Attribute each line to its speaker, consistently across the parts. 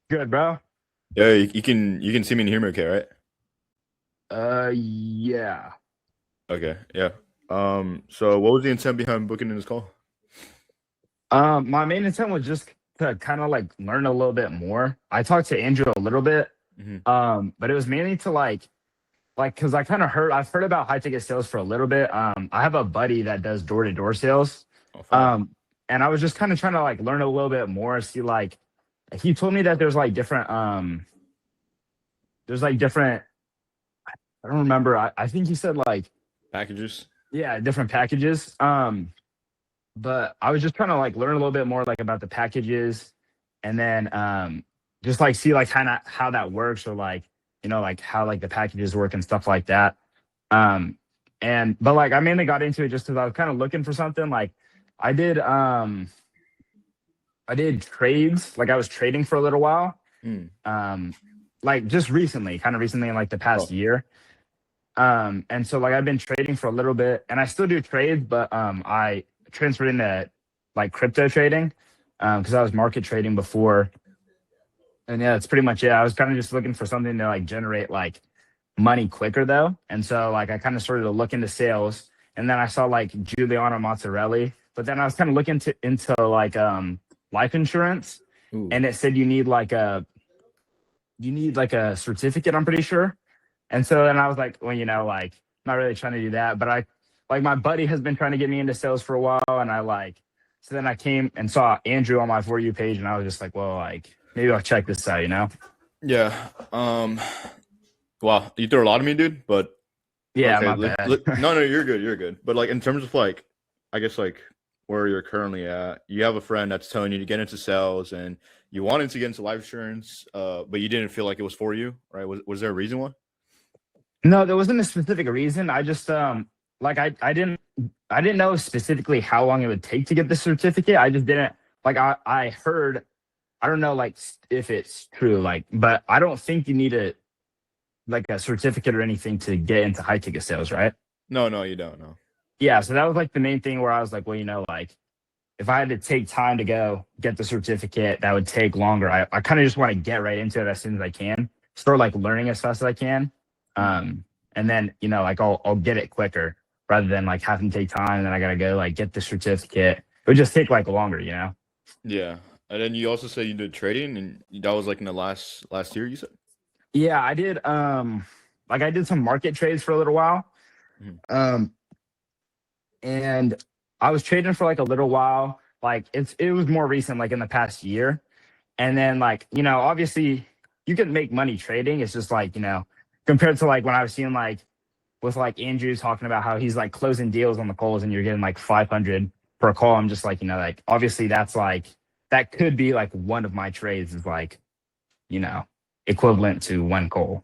Speaker 1: Good, bro.
Speaker 2: Yeah, you can see me and hear me okay, right?
Speaker 1: Yeah.
Speaker 2: Okay, yeah. So what was the intent behind booking in this call?
Speaker 1: My main intent was just to kind of like learn a little bit more. I talked to Andrew a little bit,
Speaker 2: Hmm.
Speaker 1: but it was mainly to because I've heard about high ticket sales for a little bit. I have a buddy that does door to door sales,
Speaker 2: Oh, fire.
Speaker 1: um, and I was just kind of trying to like learn a little bit more. See, like he told me that there's like different. I don't remember. I think he said like
Speaker 2: Packages.
Speaker 1: yeah, different packages. But I was just trying to like learn a little bit more like about the packages and then just like see like kind of how that works or like like how like the packages work and stuff like that. Um and but like I mainly got into it just because I was kind of looking for something like I did um I did trades like I was trading for a little while
Speaker 2: Mm.
Speaker 1: um like just recently kind of recently in like the past
Speaker 2: Oh,
Speaker 1: year. And so like I've been trading for a little bit and I still do trades, but I transferred into like crypto trading because I was market trading before. And yeah, that's pretty much it. I was kind of just looking for something to like generate like money quicker though. And so like I kind of started to look into sales and then I saw like Giuliano Mozzarelli, but then I was kind of looking into like life insurance
Speaker 2: ooh.
Speaker 1: and it said you need like a certificate, I'm pretty sure. And so then I was like, well, like not really trying to do that, but I like my buddy has been trying to get me into sales for a while, and so then I came and saw Andrew on my For You page, and I was just like, well, like maybe I'll check this out.
Speaker 2: Yeah. Wow, you threw a lot of me, dude. But
Speaker 1: Yeah,
Speaker 2: okay,
Speaker 1: my bad.
Speaker 2: no, you're good, you're good. But like in terms of like, I guess like where you're currently at, you have a friend that's telling you to get into sales, and you wanted to get into life insurance, but you didn't feel like it was for you, right? Was there a reason why?
Speaker 1: No, there wasn't a specific reason. I just like I didn't know specifically how long it would take to get the certificate. I just didn't like I heard I don't know like if it's true like, but I don't think you need a certificate or anything to get into high ticket sales, right?
Speaker 2: No, no, you don't know.
Speaker 1: Yeah, so that was like the main thing where I was like, well, like if I had to take time to go get the certificate, that would take longer. I kind of just want to get right into it as soon as I can, start like learning as fast as I can. Um, and then, like I'll get it quicker rather than like having to take time and then I gotta go like get the certificate. It would just take like longer.
Speaker 2: Yeah, and then you also said you did trading, and that was like in the last year. You said.
Speaker 1: Yeah, I did like I did some market trades for a little while.
Speaker 2: Mhm.
Speaker 1: Um and I was trading for like a little while. Like it was more recent, like in the past year. And then like, obviously you can make money trading. It's just like, compared to like when I was seeing like with like Andrew talking about how he's like closing deals on the calls and you're getting like 500 per call. I'm just like, like obviously that's like that could be like one of my trades is like, you know, equivalent to one call.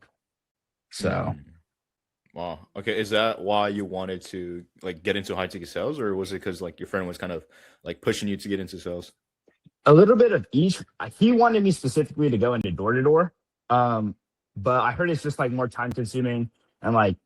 Speaker 1: So
Speaker 2: Mm. Wow. Okay, is that why you wanted to like get into high ticket sales, or was it because like your friend was kind of like pushing you to get into sales?
Speaker 1: a little bit of each. He wanted me specifically to go into door to door. Um, but I heard it's just like more time consuming and like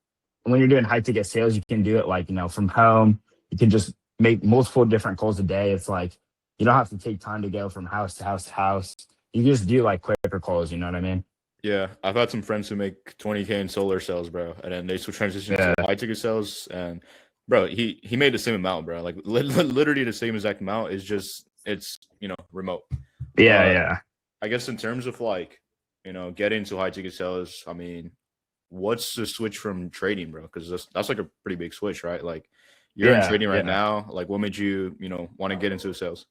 Speaker 1: when you're doing high ticket sales, you can do it like, from home. You can just make multiple different calls a day. It's like you don't have to take time to go from house to house to house. You just do like quicker calls, you know what I mean?
Speaker 2: Yeah, I've had some friends who make 20K in solar sales, bro, and then they switch transition to
Speaker 1: Yeah.
Speaker 2: high ticket sales, and bro, he made the same amount, bro, like literally the same exact amount. Is just it's remote,
Speaker 1: Yeah,
Speaker 2: but
Speaker 1: yeah.
Speaker 2: I guess in terms of like getting to high ticket sales, I mean, what's the switch from trading, bro? Because that's like a pretty big switch, right? Like you're in
Speaker 1: Yeah,
Speaker 2: trading right
Speaker 1: yeah.
Speaker 2: now. Like, what made you want to get into sales?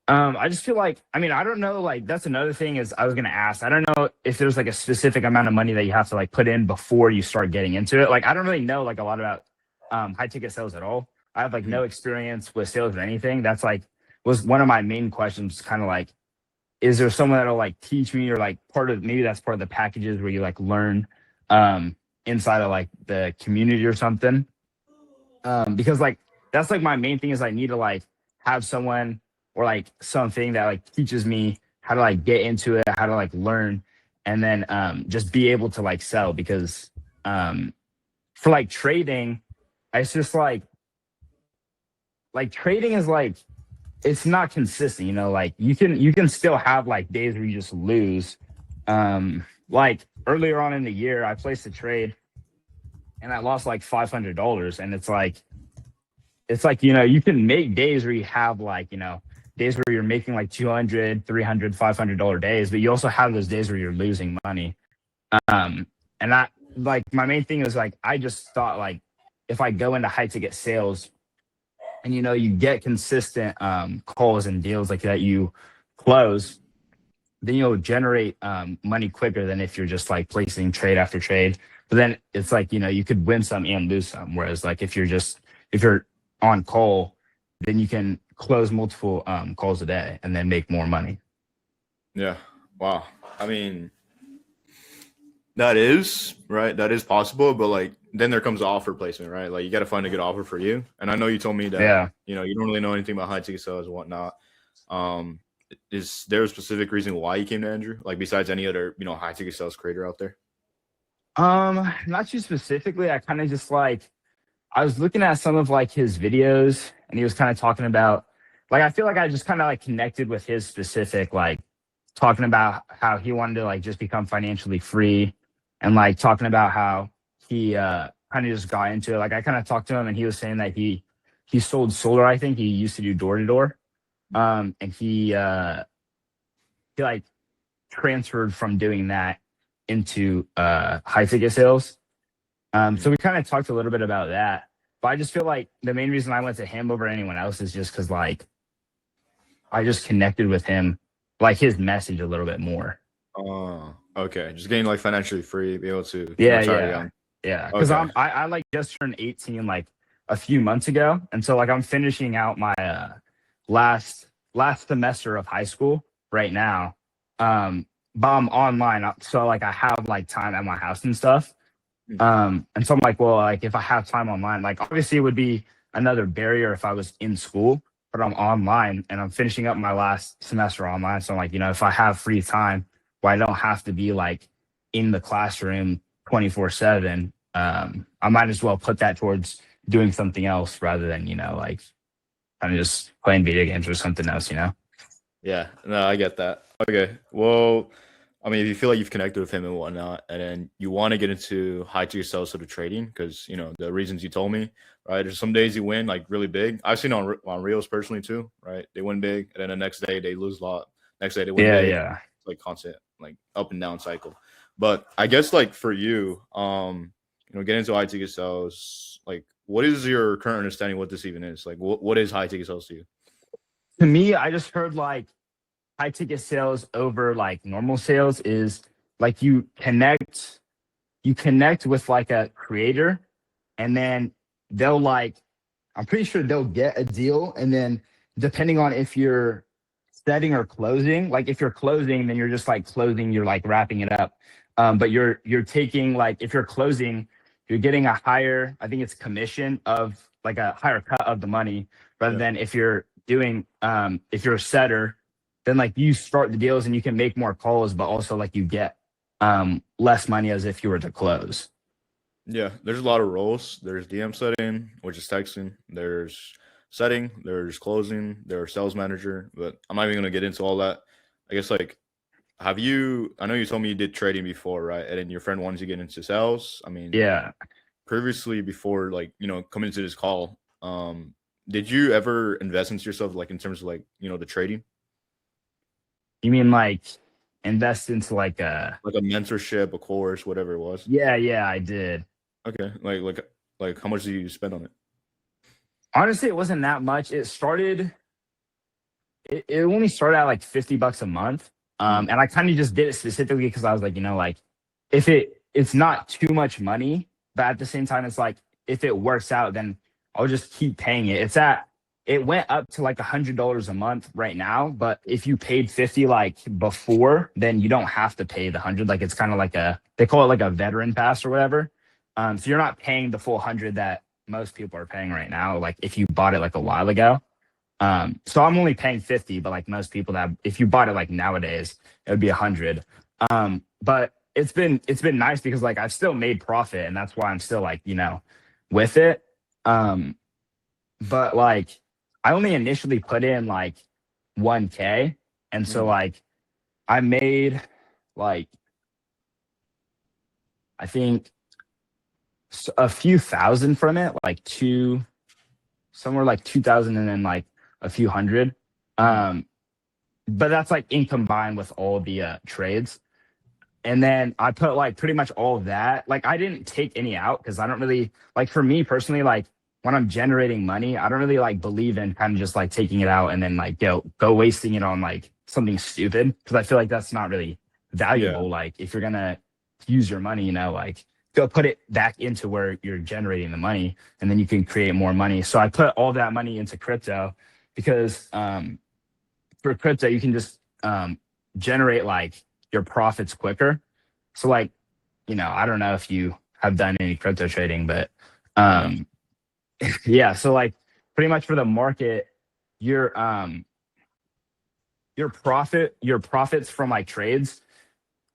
Speaker 1: I just feel like I mean I don't know like that's another thing is I was gonna ask I don't know if there's like a specific amount of money that you have to like put in before you start getting into it like I don't really know like a lot about high ticket sales at all. I have like no
Speaker 2: Mhm.
Speaker 1: experience with sales or anything. That's like was one of my main questions. Kind of like is there someone that'll like teach me or like part of maybe that's part of the packages where you like learn um inside of like the community or something because like that's like my main thing is I need to like have someone or like something that like teaches me how to like get into it, how to like learn, and then just be able to like sell because um for like trading, it's just like trading is like it's not consistent, you know, like you can still have like days where you just lose. Like earlier on in the year, I placed a trade and I lost like $500. And it's like, you can make days where you have like, days where you're making like 200, 300, $500 days, but you also have those days where you're losing money. Um, and I like my main thing is like I just thought like if I go into high ticket sales and you get consistent calls and deals like that you close, then you'll generate money quicker than if you're just like placing trade after trade. But then it's like you could win some and lose some. Whereas like if you're on call, then you can close multiple calls a day and then make more money.
Speaker 2: Yeah. Wow. I mean, that is right. That is possible, but like then there comes the offer placement, right? Like you got to find a good offer for you. And I know you told me that
Speaker 1: Yeah.
Speaker 2: you don't really know anything about high ticket sales and whatnot. Um, is there a specific reason why you came to Andrew? Like besides any other high ticket sales creator out there?
Speaker 1: Not too specifically. I kind of just like I was looking at some of like his videos and he was kind of talking about like I feel like I just kind of like connected with his specific like talking about how he wanted to like just become financially free and like talking about how he kind of just got into it. Like I kind of talked to him and he was saying that he sold solar. I think he used to do door to door. And he like transferred from doing that into high ticket sales. So we kind of talked a little bit about that. But I just feel like the main reason I went to him over anyone else is just because like I just connected with him, like his message a little bit more.
Speaker 2: Oh, okay. Just getting like financially free, be able to
Speaker 1: Yeah,
Speaker 2: retire
Speaker 1: yeah,
Speaker 2: young.
Speaker 1: yeah. Because
Speaker 2: Okay.
Speaker 1: I like just turned 18 like a few months ago, and so like I'm finishing out my last semester of high school right now. But I'm online, so like I have like time at my house and stuff. And so I'm like, well, like if I have time online, like obviously it would be another barrier if I was in school, but I'm online and I'm finishing up my last semester online. So I'm like, if I have free time where I don't have to be like in the classroom 24/7, I might as well put that towards doing something else rather than, like kind of just playing video games or something else.
Speaker 2: Yeah, no, I get that. Okay, well, I mean, if you feel like you've connected with him and whatnot, and then you want to get into high ticket sales sort of trading, because the reasons you told me, right? There's some days you win like really big. I've seen on reels personally too, right? They win big, and then the next day they lose a lot. Next day they win
Speaker 1: Yeah,
Speaker 2: big.
Speaker 1: yeah.
Speaker 2: It's like constant, like up and down cycle. But I guess like for you, getting into high ticket sales, like what is your current understanding what this even is? Like what is high ticket sales to you?
Speaker 1: To me, I just heard like high ticket sales over like normal sales is like you connect with like a creator and then they'll like I'm pretty sure they'll get a deal and then depending on if you're setting or closing, like if you're closing then you're just like closing, you're like wrapping it up. But you're taking like if you're closing, you're getting a higher, I think it's commission of like a higher cut of the money rather
Speaker 2: Yeah.
Speaker 1: than if you're doing if you're a setter, then like you start the deals and you can make more calls, but also like you get less money as if you were to close.
Speaker 2: Yeah, there's a lot of roles. There's DM setting, which is texting. There's setting. There's closing. There's sales manager. But I'm not even gonna get into all that. I guess like, have you? I know you told me you did trading before, right? And then your friend wanted to get into sales. I mean,
Speaker 1: Yeah.
Speaker 2: previously before like coming into this call, did you ever invest into yourself like in terms of like the trading,
Speaker 1: You mean like invest into like
Speaker 2: like a mentorship, a course, whatever it was?
Speaker 1: yeah, yeah, I did.
Speaker 2: Okay, like how much do you spend on it?
Speaker 1: Honestly, it wasn't that much. It only started at like $50 a month.
Speaker 2: Mm,
Speaker 1: And I kind of just did it specifically because I was like, like if it's not too much money, but at the same time, it's like if it works out, then I'll just keep paying it. It went up to like $100 a month right now, but if you paid 50 like before, then you don't have to pay the 100. Like it's kind of like they call it like a veteran pass or whatever. So you're not paying the full 100 that most people are paying right now. Like if you bought it like a while ago. So I'm only paying 50, but like most people that if you bought it like nowadays, it would be 100. But it's been nice because like I've still made profit and that's why I'm still like, with it. But like I only initially put in like 1K. And so
Speaker 2: Mm,
Speaker 1: like I made like, I think a few thousand from it, like somewhere like 2000 and then like a few hundred.
Speaker 2: mm,
Speaker 1: Um, but that's like in combined with all the trades. And then I put like pretty much all of that. Like I didn't take any out because I don't really like, for me personally, like when I'm generating money, I don't really like believe in kind of just like taking it out and then like go wasting it on like something stupid, because I feel like that's not really
Speaker 2: yeah.
Speaker 1: valuable. Like if you're gonna use your money, like go put it back into where you're generating the money, and then you can create more money. So I put all that money into crypto because for crypto you can just generate like your profits quicker. So like, I don't know if you have done any crypto trading, but
Speaker 2: No.
Speaker 1: um yeah, so like pretty much for the market, your your profits from like trades,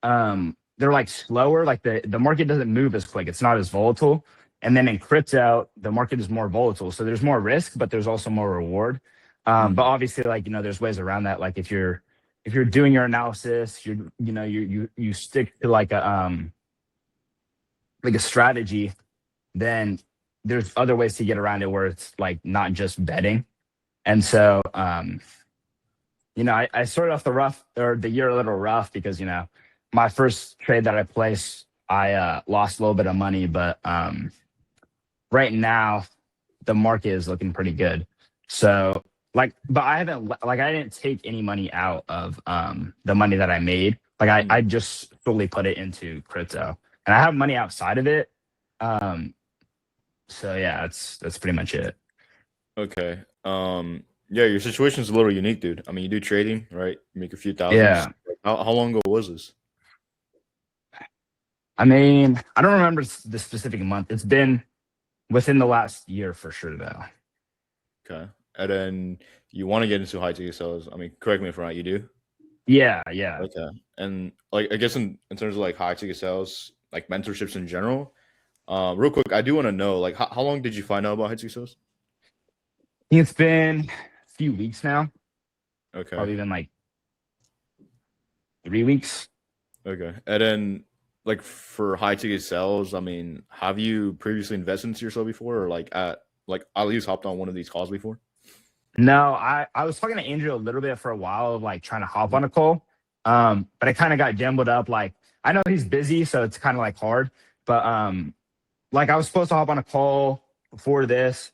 Speaker 1: they're like slower, like the market doesn't move as quick, it's not as volatile. And then in crypto the market is more volatile, so there's more risk but there's also more reward. But
Speaker 2: Mm,
Speaker 1: obviously, like, there's ways around that. Like if you're doing your analysis, you stick to like a strategy, then there's other ways to get around it where it's like not just betting. And so I started off the year a little rough because my first trade that I placed, I lost a little bit of money, but right now the market is looking pretty good. So like, but I didn't take any money out of the money that I made. Like I
Speaker 2: mm.
Speaker 1: just solely put it into crypto, and I have money outside of it. Um, so yeah, that's pretty much it.
Speaker 2: Okay. Yeah, your situation is a little unique, dude. I mean, you do trading, right? You make a few thousands.
Speaker 1: Yeah.
Speaker 2: How long ago was this?
Speaker 1: I mean, I don't remember the specific month. It's been within the last year for sure, though.
Speaker 2: Okay. And then you want to get into high ticket sales. I mean, correct me if I'm right, you do?
Speaker 1: Yeah, yeah.
Speaker 2: Okay. And like I guess in terms of like high ticket sales, like mentorships in general, real quick, I do want to know like how long did you find out about high ticket sales?
Speaker 1: I think it's been a few weeks now,
Speaker 2: Okay.
Speaker 1: probably been like 3 weeks.
Speaker 2: Okay. And then like for high ticket sales, I mean, have you previously invested into yourself before or at least hopped on one of these calls before?
Speaker 1: No, I was talking to Andrew a little bit for a while of like trying to hop
Speaker 2: Mhm.
Speaker 1: on a call. But it kind of got jumbled up. Like I know he's busy, so it's kind of like hard. But like I was supposed to hop on a call before this,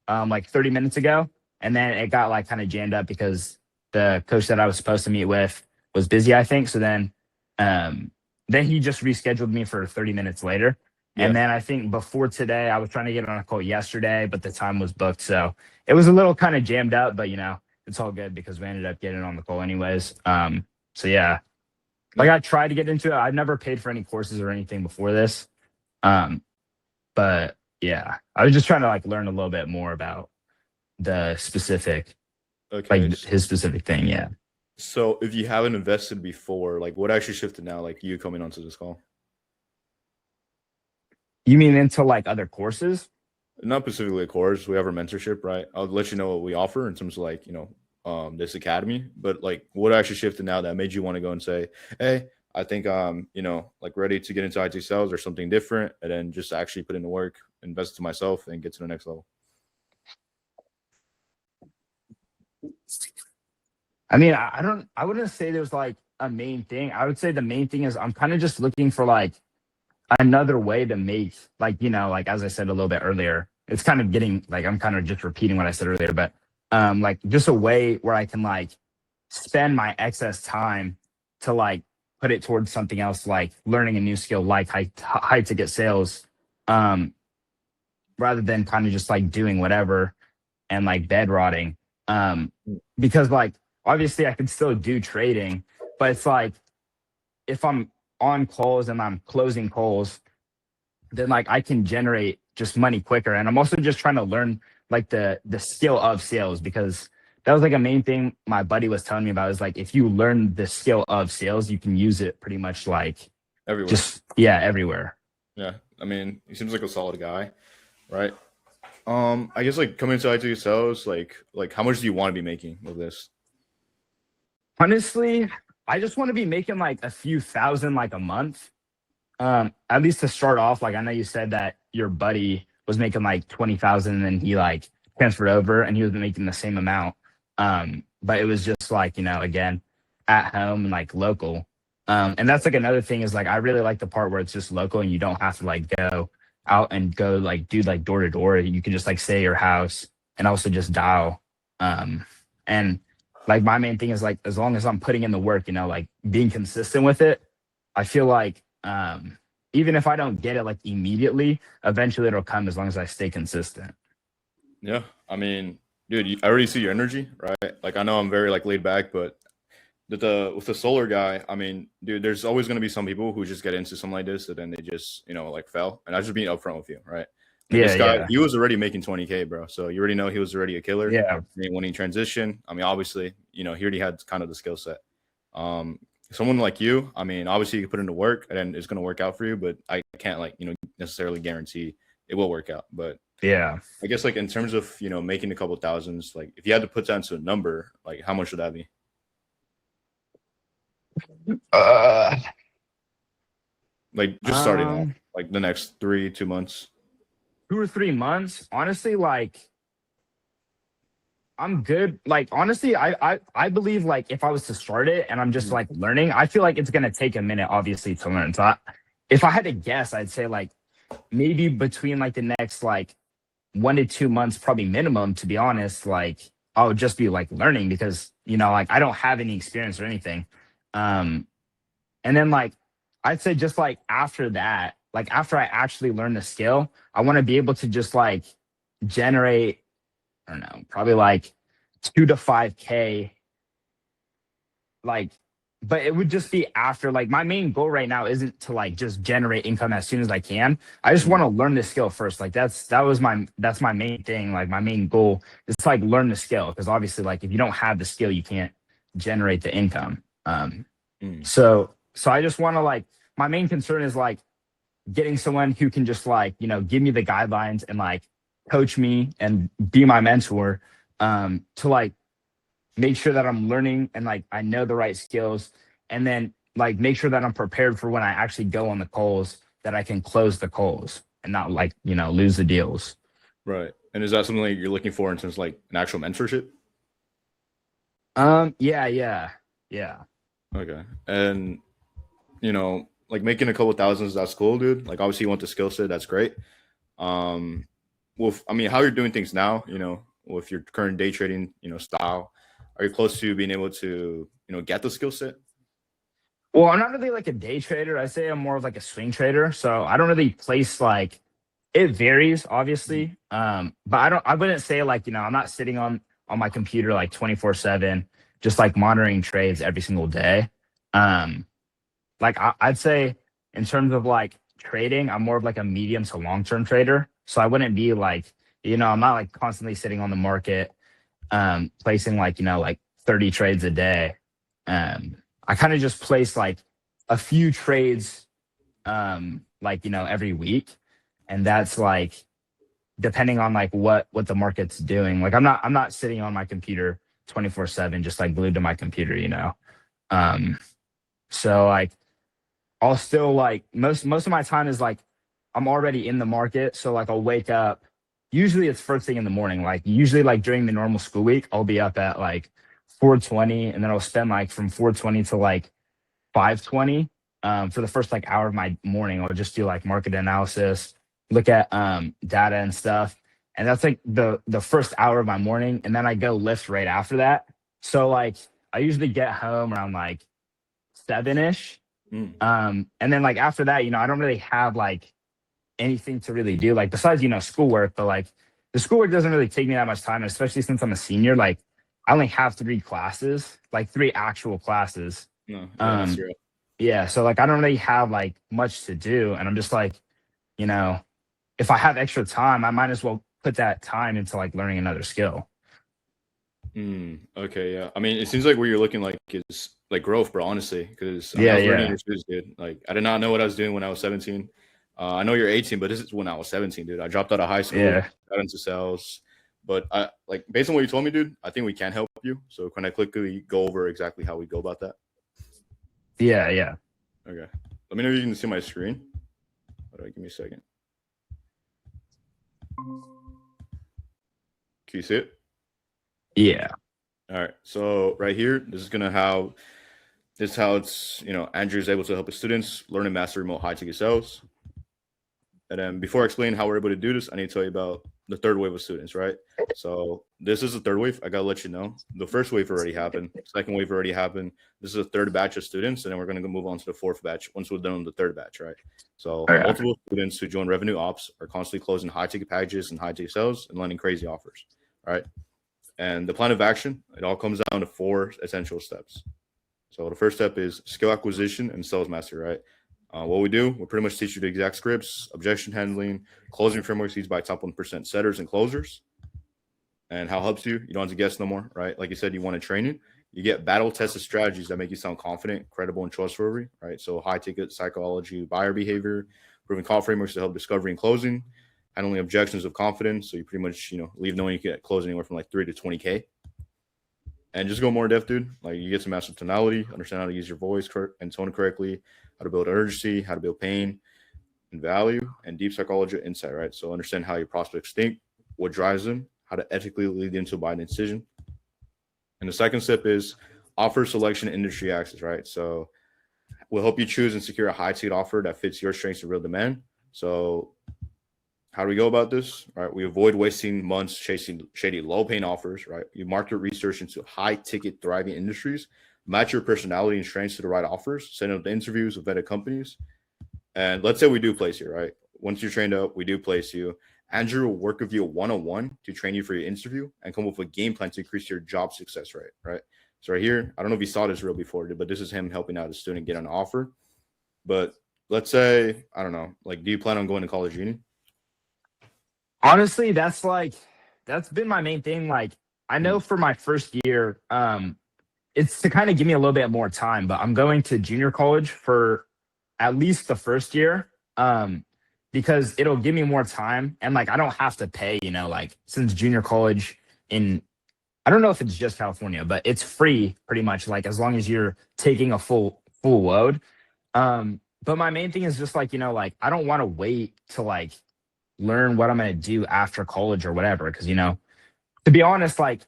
Speaker 1: like 30 minutes ago, and then it got like kind of jammed up because the coach that I was supposed to meet with was busy, I think. So um, then he just rescheduled me for 30 minutes later. And
Speaker 2: Yeah.
Speaker 1: then I think before today, I was trying to get on a call yesterday, but the time was booked. So it was a little kind of jammed up, but it's all good because we ended up getting on the call anyways. So yeah, like
Speaker 2: No.
Speaker 1: I tried to get into it. I've never paid for any courses or anything before this. Um, but yeah, I was just trying to like learn a little bit more about the specific,
Speaker 2: Okay.
Speaker 1: like his specific thing. Yeah.
Speaker 2: So if you haven't invested before, like what actually shifted now, like you coming onto this call?
Speaker 1: You mean into like other courses?
Speaker 2: Not specifically a course. We have our mentorship, right? I'll let you know what we offer in terms of like, this academy. But like what actually shifted now that made you want to go and say, hey, I think I'm, like ready to get into IT sales or something different, and then just actually put in the work, invest to myself and get to the next level.
Speaker 1: I mean, I wouldn't say there's like a main thing. I would say the main thing is I'm kind of just looking for like another way to make, like, like as I said a little bit earlier, it's kind of getting like, I'm kind of just repeating what I said earlier, but like just a way where I can like spend my excess time to like put it towards something else, like learning a new skill, like high ticket sales, um, rather than kind of just like doing whatever and like bed rotting. Um, because like obviously I can still do trading, but it's like if I'm on calls and I'm closing calls, then like I can generate just money quicker. And I'm also just trying to learn like the skill of sales, because that was like a main thing my buddy was telling me about, is like if you learn the skill of sales, you can use it pretty much like
Speaker 2: Everywhere.
Speaker 1: just, yeah, everywhere.
Speaker 2: Yeah. I mean, he seems like a solid guy, right? I guess like coming to IT sales, like how much do you want to be making with this?
Speaker 1: Honestly, I just want to be making like a few thousand like a month. At least to start off. Like I know you said that your buddy was making like 20,000 and then he like transferred over and he was making the same amount. But it was just like, again, at home and like local. And that's like another thing is like I really like the part where it's just local and you don't have to like go out and go like do like door to door. You can just like stay at your house and also just dial. And like my main thing is like as long as I'm putting in the work, like being consistent with it, I feel like even if I don't get it like immediately, eventually it'll come as long as I stay consistent.
Speaker 2: Yeah, I mean, dude, I already see your energy, right? Like I know I'm very like laid back, but with the solar guy, I mean, dude, there's always going to be some people who just get into something like this and then they just, like fell. And I just being upfront with you, right? Like
Speaker 1: Yeah,
Speaker 2: this guy,
Speaker 1: yeah,
Speaker 2: he was already making 20K, bro. So you already know he was already a killer.
Speaker 1: yeah.
Speaker 2: I mean, when he transitioned, I mean, obviously, he already had kind of the skill set. Um, Someone like you, I mean, obviously you can put into work and then it's going to work out for you, but I can't like, necessarily guarantee it will work out. But
Speaker 1: Yeah.
Speaker 2: I guess like in terms of, making a couple thousands, like if you had to put down to a number, like how much would that be?
Speaker 1: Uh,
Speaker 2: Like just starting off,
Speaker 1: um,
Speaker 2: like the next 2 months.
Speaker 1: 2 or 3 months. Honestly, like I'm good. Like honestly, I believe like if I was to start it and I'm just
Speaker 2: Mhm.
Speaker 1: like learning, I feel like it's gonna take a minute, obviously, to learn. So if I had to guess, I'd say like maybe between like the next like 1 to 2 months, probably minimum, to be honest, like I would just be like learning because like I don't have any experience or anything. Um, and then like I'd say just like after that, like after I actually learn the skill, I want to be able to just like generate, I don't know, probably like 2 to 5K, like, but it would just be after like my main goal right now isn't to like just generate income as soon as I can. I just want
Speaker 2: Mhm.
Speaker 1: to learn the skill first. Like that's my main thing. Like my main goal is to like learn the skill because obviously like if you don't have the skill, you can't generate the income.
Speaker 2: Mm.
Speaker 1: So I just want to like my main concern is like getting someone who can just like give me the guidelines and like coach me and be my mentor to like make sure that I'm learning and like I know the right skills, and then like make sure that I'm prepared for when I actually go on the calls that I can close the calls and not like lose the deals.
Speaker 2: Right. And is that something like you're looking for in terms of like an actual mentorship?
Speaker 1: Yeah, yeah, yeah.
Speaker 2: Okay. And like making a couple thousands, that's cool, dude. Like obviously you want the skill set, that's great. Um, I mean, how you're doing things now, with your current day trading, style, are you close to being able to, get the skill set?
Speaker 1: Well, I'm not really like a day trader. I say I'm more of like a swing trader. So I don't really place like it varies,
Speaker 2: Mhm.
Speaker 1: obviously. But I wouldn't say like, I'm not sitting on my computer like 24/7, just like monitoring trades every single day. Um, like I'd say in terms of like trading, I'm more of like a medium to long term trader. So I wouldn't be like, I'm not like constantly sitting on the market, placing like, like 30 trades a day. I kind of just place like a few trades, like, every week. And that's like depending on like what the market's doing. Like I'm not sitting on my computer 24/7, just like glued to my computer. Um, so like I'll still like most of my time is like I'm already in the market. So like I'll wake up. Usually it's first thing in the morning. Like usually like during the normal school week, I'll be up at like 4:20, and then I'll spend like from 4:20 to like 5:20. For the first like hour of my morning, I'll just do like market analysis, look at data and stuff. And that's like the first hour of my morning. And then I go lift right after that. So like I usually get home around like 7ish.
Speaker 2: Mm.
Speaker 1: And then like after that, I don't really have like anything to really do, like besides, schoolwork, but like the schoolwork doesn't really take me that much time, especially since I'm a senior. Like I only have 3 classes, like 3 actual classes.
Speaker 2: No, yeah, that's
Speaker 1: Um,
Speaker 2: right.
Speaker 1: yeah, so like I don't really have like much to do. And I'm just like, you know, if I have extra time, I might as well put that time into like learning another skill.
Speaker 2: Okay, yeah. I mean, it seems like where you're looking like is like growth, bro. Honestly, because I mean, I
Speaker 1: Yeah,
Speaker 2: was learning
Speaker 1: yeah.
Speaker 2: your shoes, dude. Like, I did not know what I was doing when I was 17. I know you're 18, but this is when I was 17, dude. I dropped out of high school,
Speaker 1: Yeah.
Speaker 2: got into sales. But I like based on what you told me, dude, I think we can help you. So can I quickly go over exactly how we go about that?
Speaker 1: Yeah. Yeah.
Speaker 2: Okay. Let me know if you can see my screen. All right, give me a second. Can you see it?
Speaker 1: Yeah.
Speaker 2: All right. So right here, this is how it's, Andrew is able to help his students learn and master remote high ticket sales. And then before I explain how we're able to do this, I need to tell you about the third wave of students, right? So this is the third wave. I gotta let you know. The first wave already happened. Second wave already happened. This is a third batch of students, and then we're gonna move on to the fourth batch once we're done with the third batch, right? So
Speaker 1: Okay.
Speaker 2: multiple students who join revenue ops are constantly closing high ticket packages and high ticket sales and landing crazy offers, right? And the plan of action, it all comes down to 4 essential steps. So the first step is skill acquisition and sales mastery, right? What we do, we pretty much teach you the exact scripts, objection handling, closing frameworks used by top 1% setters and closers. And how it helps you, you don't have to guess no more, right? Like you said, you want to training. You get battle tested strategies that make you sound confident, credible, and trustworthy, right? So high ticket psychology, buyer behavior, proven call frameworks to help discovery and closing, handling objections with confidence. So you pretty much, leave knowing you can close anywhere from like 3 to 20K. And just go more in depth, dude. Like you get to master tonality, understand how to use your voice and tone correctly, how to build urgency, how to build pain and value, and deep psychology insight, right? So understand how your prospects think, what drives them, how to ethically lead them to a buying decision. And the second step is offer selection and industry access, right? So we'll help you choose and secure a high ticket offer that fits your strengths and real demand. So how do we go about this? Right, we avoid wasting months chasing shady low-paying offers. Right, you market research into high-ticket, thriving industries, match your personality and strengths to the right offers, send out the interviews with vetted companies, and let's say we do place you. Right, once you're trained up, we do place you. Andrew will work with you one-on-one to train you for your interview and come up with a game plan to increase your job success rate. Right, so right here, I don't know if you saw this reel before, but this is him helping out a student get an offer. But let's say, I don't know, like, do you plan on going to college uni?
Speaker 1: Honestly, that's been my main thing. Like, I know
Speaker 2: Mhm.
Speaker 1: for my first year, it's to kind of give me a little bit more time, but I'm going to junior college for at least the first year. Because it'll give me more time and like I don't have to pay, like since junior college in I don't know if it's just California, but it's free pretty much, like as long as you're taking a full load. But my main thing is just like, like I don't want to wait to like learn what I'm gonna do after college or whatever. Cause to be honest, like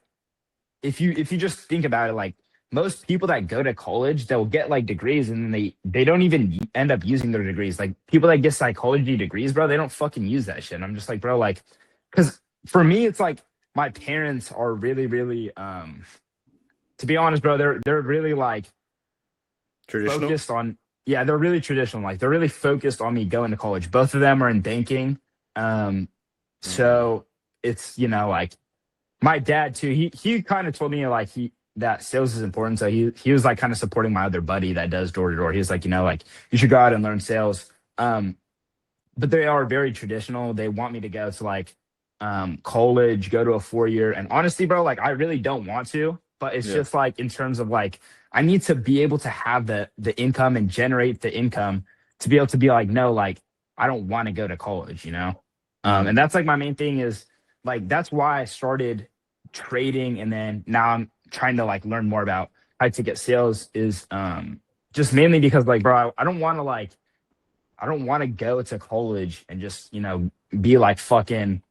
Speaker 1: if you just think about it, like most people that go to college, they'll get like degrees and then they don't even end up using their degrees. Like people that get psychology degrees, bro, they don't fucking use that shit. And I'm just like, bro, like, because for me, it's like my parents are really, really, to be honest, bro, they're really like
Speaker 2: Traditional?
Speaker 1: focused on, yeah, they're really traditional. Like they're really focused on me going to college. Both of them are in banking. Um,
Speaker 2: Mm.
Speaker 1: so it's like my dad too. He kind of told me like that sales is important. So he was like kind of supporting my other buddy that does door to door. He was like, like you should go out and learn sales. But they are very traditional. They want me to go to like college, go to a 4 year. And honestly, bro, like I really don't want to, but it's
Speaker 2: Yeah.
Speaker 1: just like in terms of like I need to be able to have the income and generate the income to be able to be like, no, like I don't want to go to college. And
Speaker 2: Mm.
Speaker 1: that's like my main thing is like that's why I started trading and then now I'm trying to like learn more about high ticket sales is just mainly because like bro, I don't want to go to college and just, be like fucking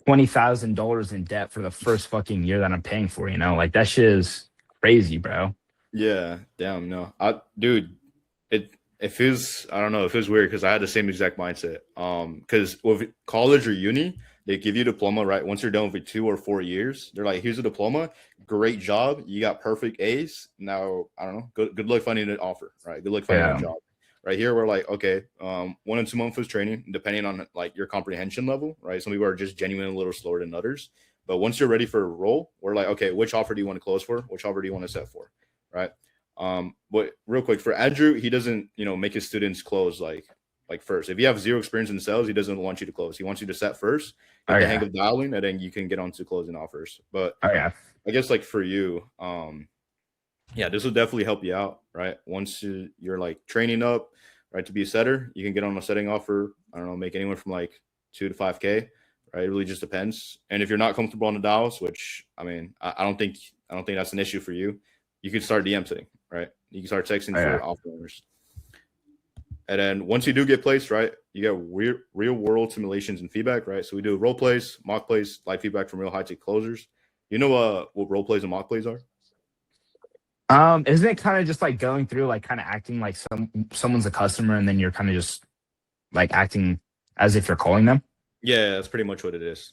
Speaker 1: $20,000 in debt for the first fucking year that I'm paying for. Like that shit is crazy, bro.
Speaker 2: Yeah, damn, no. Dude, it feels, I don't know, it feels weird because I had the same exact mindset. Because with college or uni, they give you a diploma, right? Once you're done with 2 or 4 years, they're like, here's a diploma, great job, you got perfect A's. Now, I don't know, good luck finding an offer, right? Good luck finding a
Speaker 1: Yeah.
Speaker 2: job. Right here, we're like, okay, 1 and 2 months of training, depending on like your comprehension level, right? Some people are just genuinely a little slower than others. But once you're ready for a role, we're like, okay, which offer do you want to close for? Which offer do you want to set for? Right. But real quick for Andrew, he doesn't, make his students close like first. If you have zero experience in sales, he doesn't want you to close. He wants you to set first,
Speaker 1: Oh
Speaker 2: get the hang
Speaker 1: yeah.
Speaker 2: of dialing, and then you can get on to closing offers. But
Speaker 1: Oh yeah.
Speaker 2: I guess like for you, yeah, this will definitely help you out, right? Once you're like training up, right? To be a setter, you can get on a setting offer. I don't know, make anywhere from like 2 to 5K, right? It really just depends. And if you're not comfortable on the dials, which I mean, I don't think that's an issue for you. You can start DM sitting, right? You can start texting
Speaker 1: Oh, yeah.
Speaker 2: for offer owners. And then once you do get placed, right, you get real world simulations and feedback, right? So we do role plays, mock plays, live feedback from real high tech closers. You know what role plays and mock plays are?
Speaker 1: Isn't it kind of just like going through like kind of acting like someone's a customer and then you're kind of just like acting as if you're calling them?
Speaker 2: Yeah, that's pretty much what it is.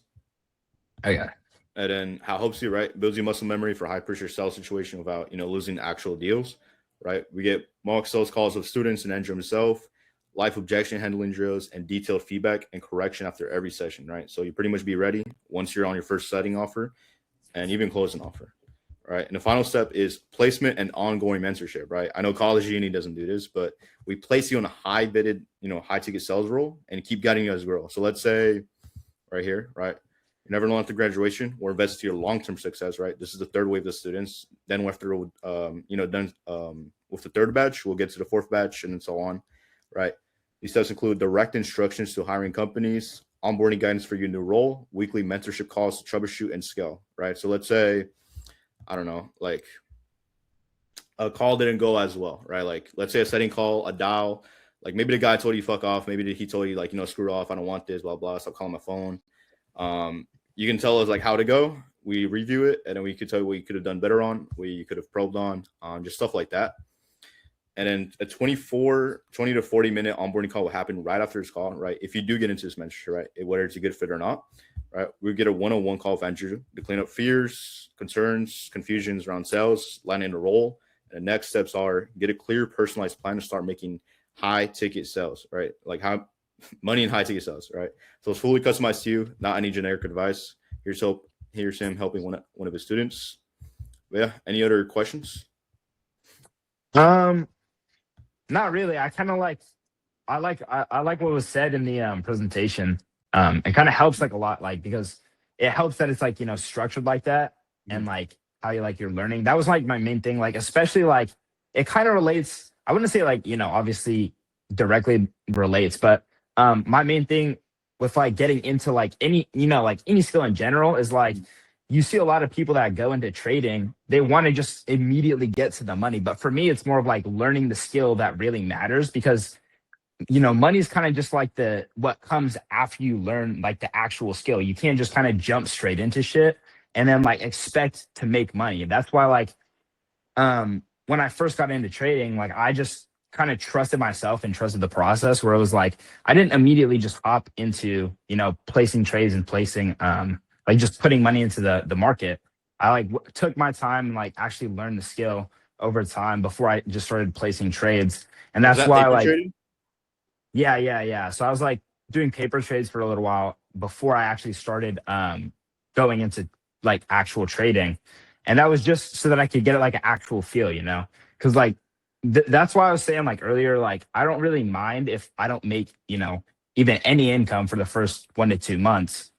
Speaker 1: Okay.
Speaker 2: And then how it helps you, right? Builds you muscle memory for high pressure sales situation without, losing actual deals, right? We get mock sales calls of students and Andrew himself, life objection handling drills, and detailed feedback and correction after every session, right? So you pretty much be ready once you're on your first setting offer and even close an offer, right? And the final step is placement and ongoing mentorship, right? I know college uni doesn't do this, but we place you on a high bidded, high ticket sales role and keep guiding you as grow. So let's say right here, right? You never know after graduation, we're invested to your long-term success, right? This is the third wave of students. Then after, with the third batch, we'll get to the fourth batch and so on, right? These steps include direct instructions to hiring companies, onboarding guidance for your new role, weekly mentorship calls to troubleshoot and scale, right? So let's say, I don't know, like a call didn't go as well, right? Like let's say a setting call, a dial, like maybe the guy told you fuck off. Maybe he told you like, screw off. I don't want this, blah, blah. Stop calling my phone. You can tell us like how to go. We review it and then we could tell you what you could have done better on, what you could have probed on, just stuff like that. And then a 20 to 40 minute onboarding call will happen right after this call, right? If you do get into this mentorship, right, whether it's a good fit or not, right? We get a one-on-one call with Andrew to clean up fears, concerns, confusions around sales, landing the role. And the next steps are get a clear, personalized plan to start making high ticket sales, right? Like how money in high ticket sales, right? So it's fully customized to you, not any generic advice. Here's him helping one of his students. But yeah, any other questions?
Speaker 1: Not really. I like what was said in the presentation. It kind of helps like a lot, like because it helps that it's like structured like that and like how you're learning. That was like my main thing. Like especially like it kind of relates. I wouldn't say like obviously directly relates, but my main thing with like getting into like any like any skill in general is like you see a lot of people that go into trading, they want to just immediately get to the money. But for me, it's more of like learning the skill that really matters because, money is kind of just like what comes after you learn like the actual skill. You can't just kind of jump straight into shit and then like expect to make money. That's why like, when I first got into trading, like I just kind of trusted myself and trusted the process where it was like, I didn't immediately just hop into, placing trades and placing, like just putting money into the market. I like took my time and like actually learned the skill over time before I just started placing trades. And that's why like, trading? Yeah. So I was like doing paper trades for a little while before I actually started going into like actual trading. And that was just so that I could get like an actual feel, because like that's why I was saying like earlier, like I don't really mind if I don't make, even any income for the first 1 to 2 months.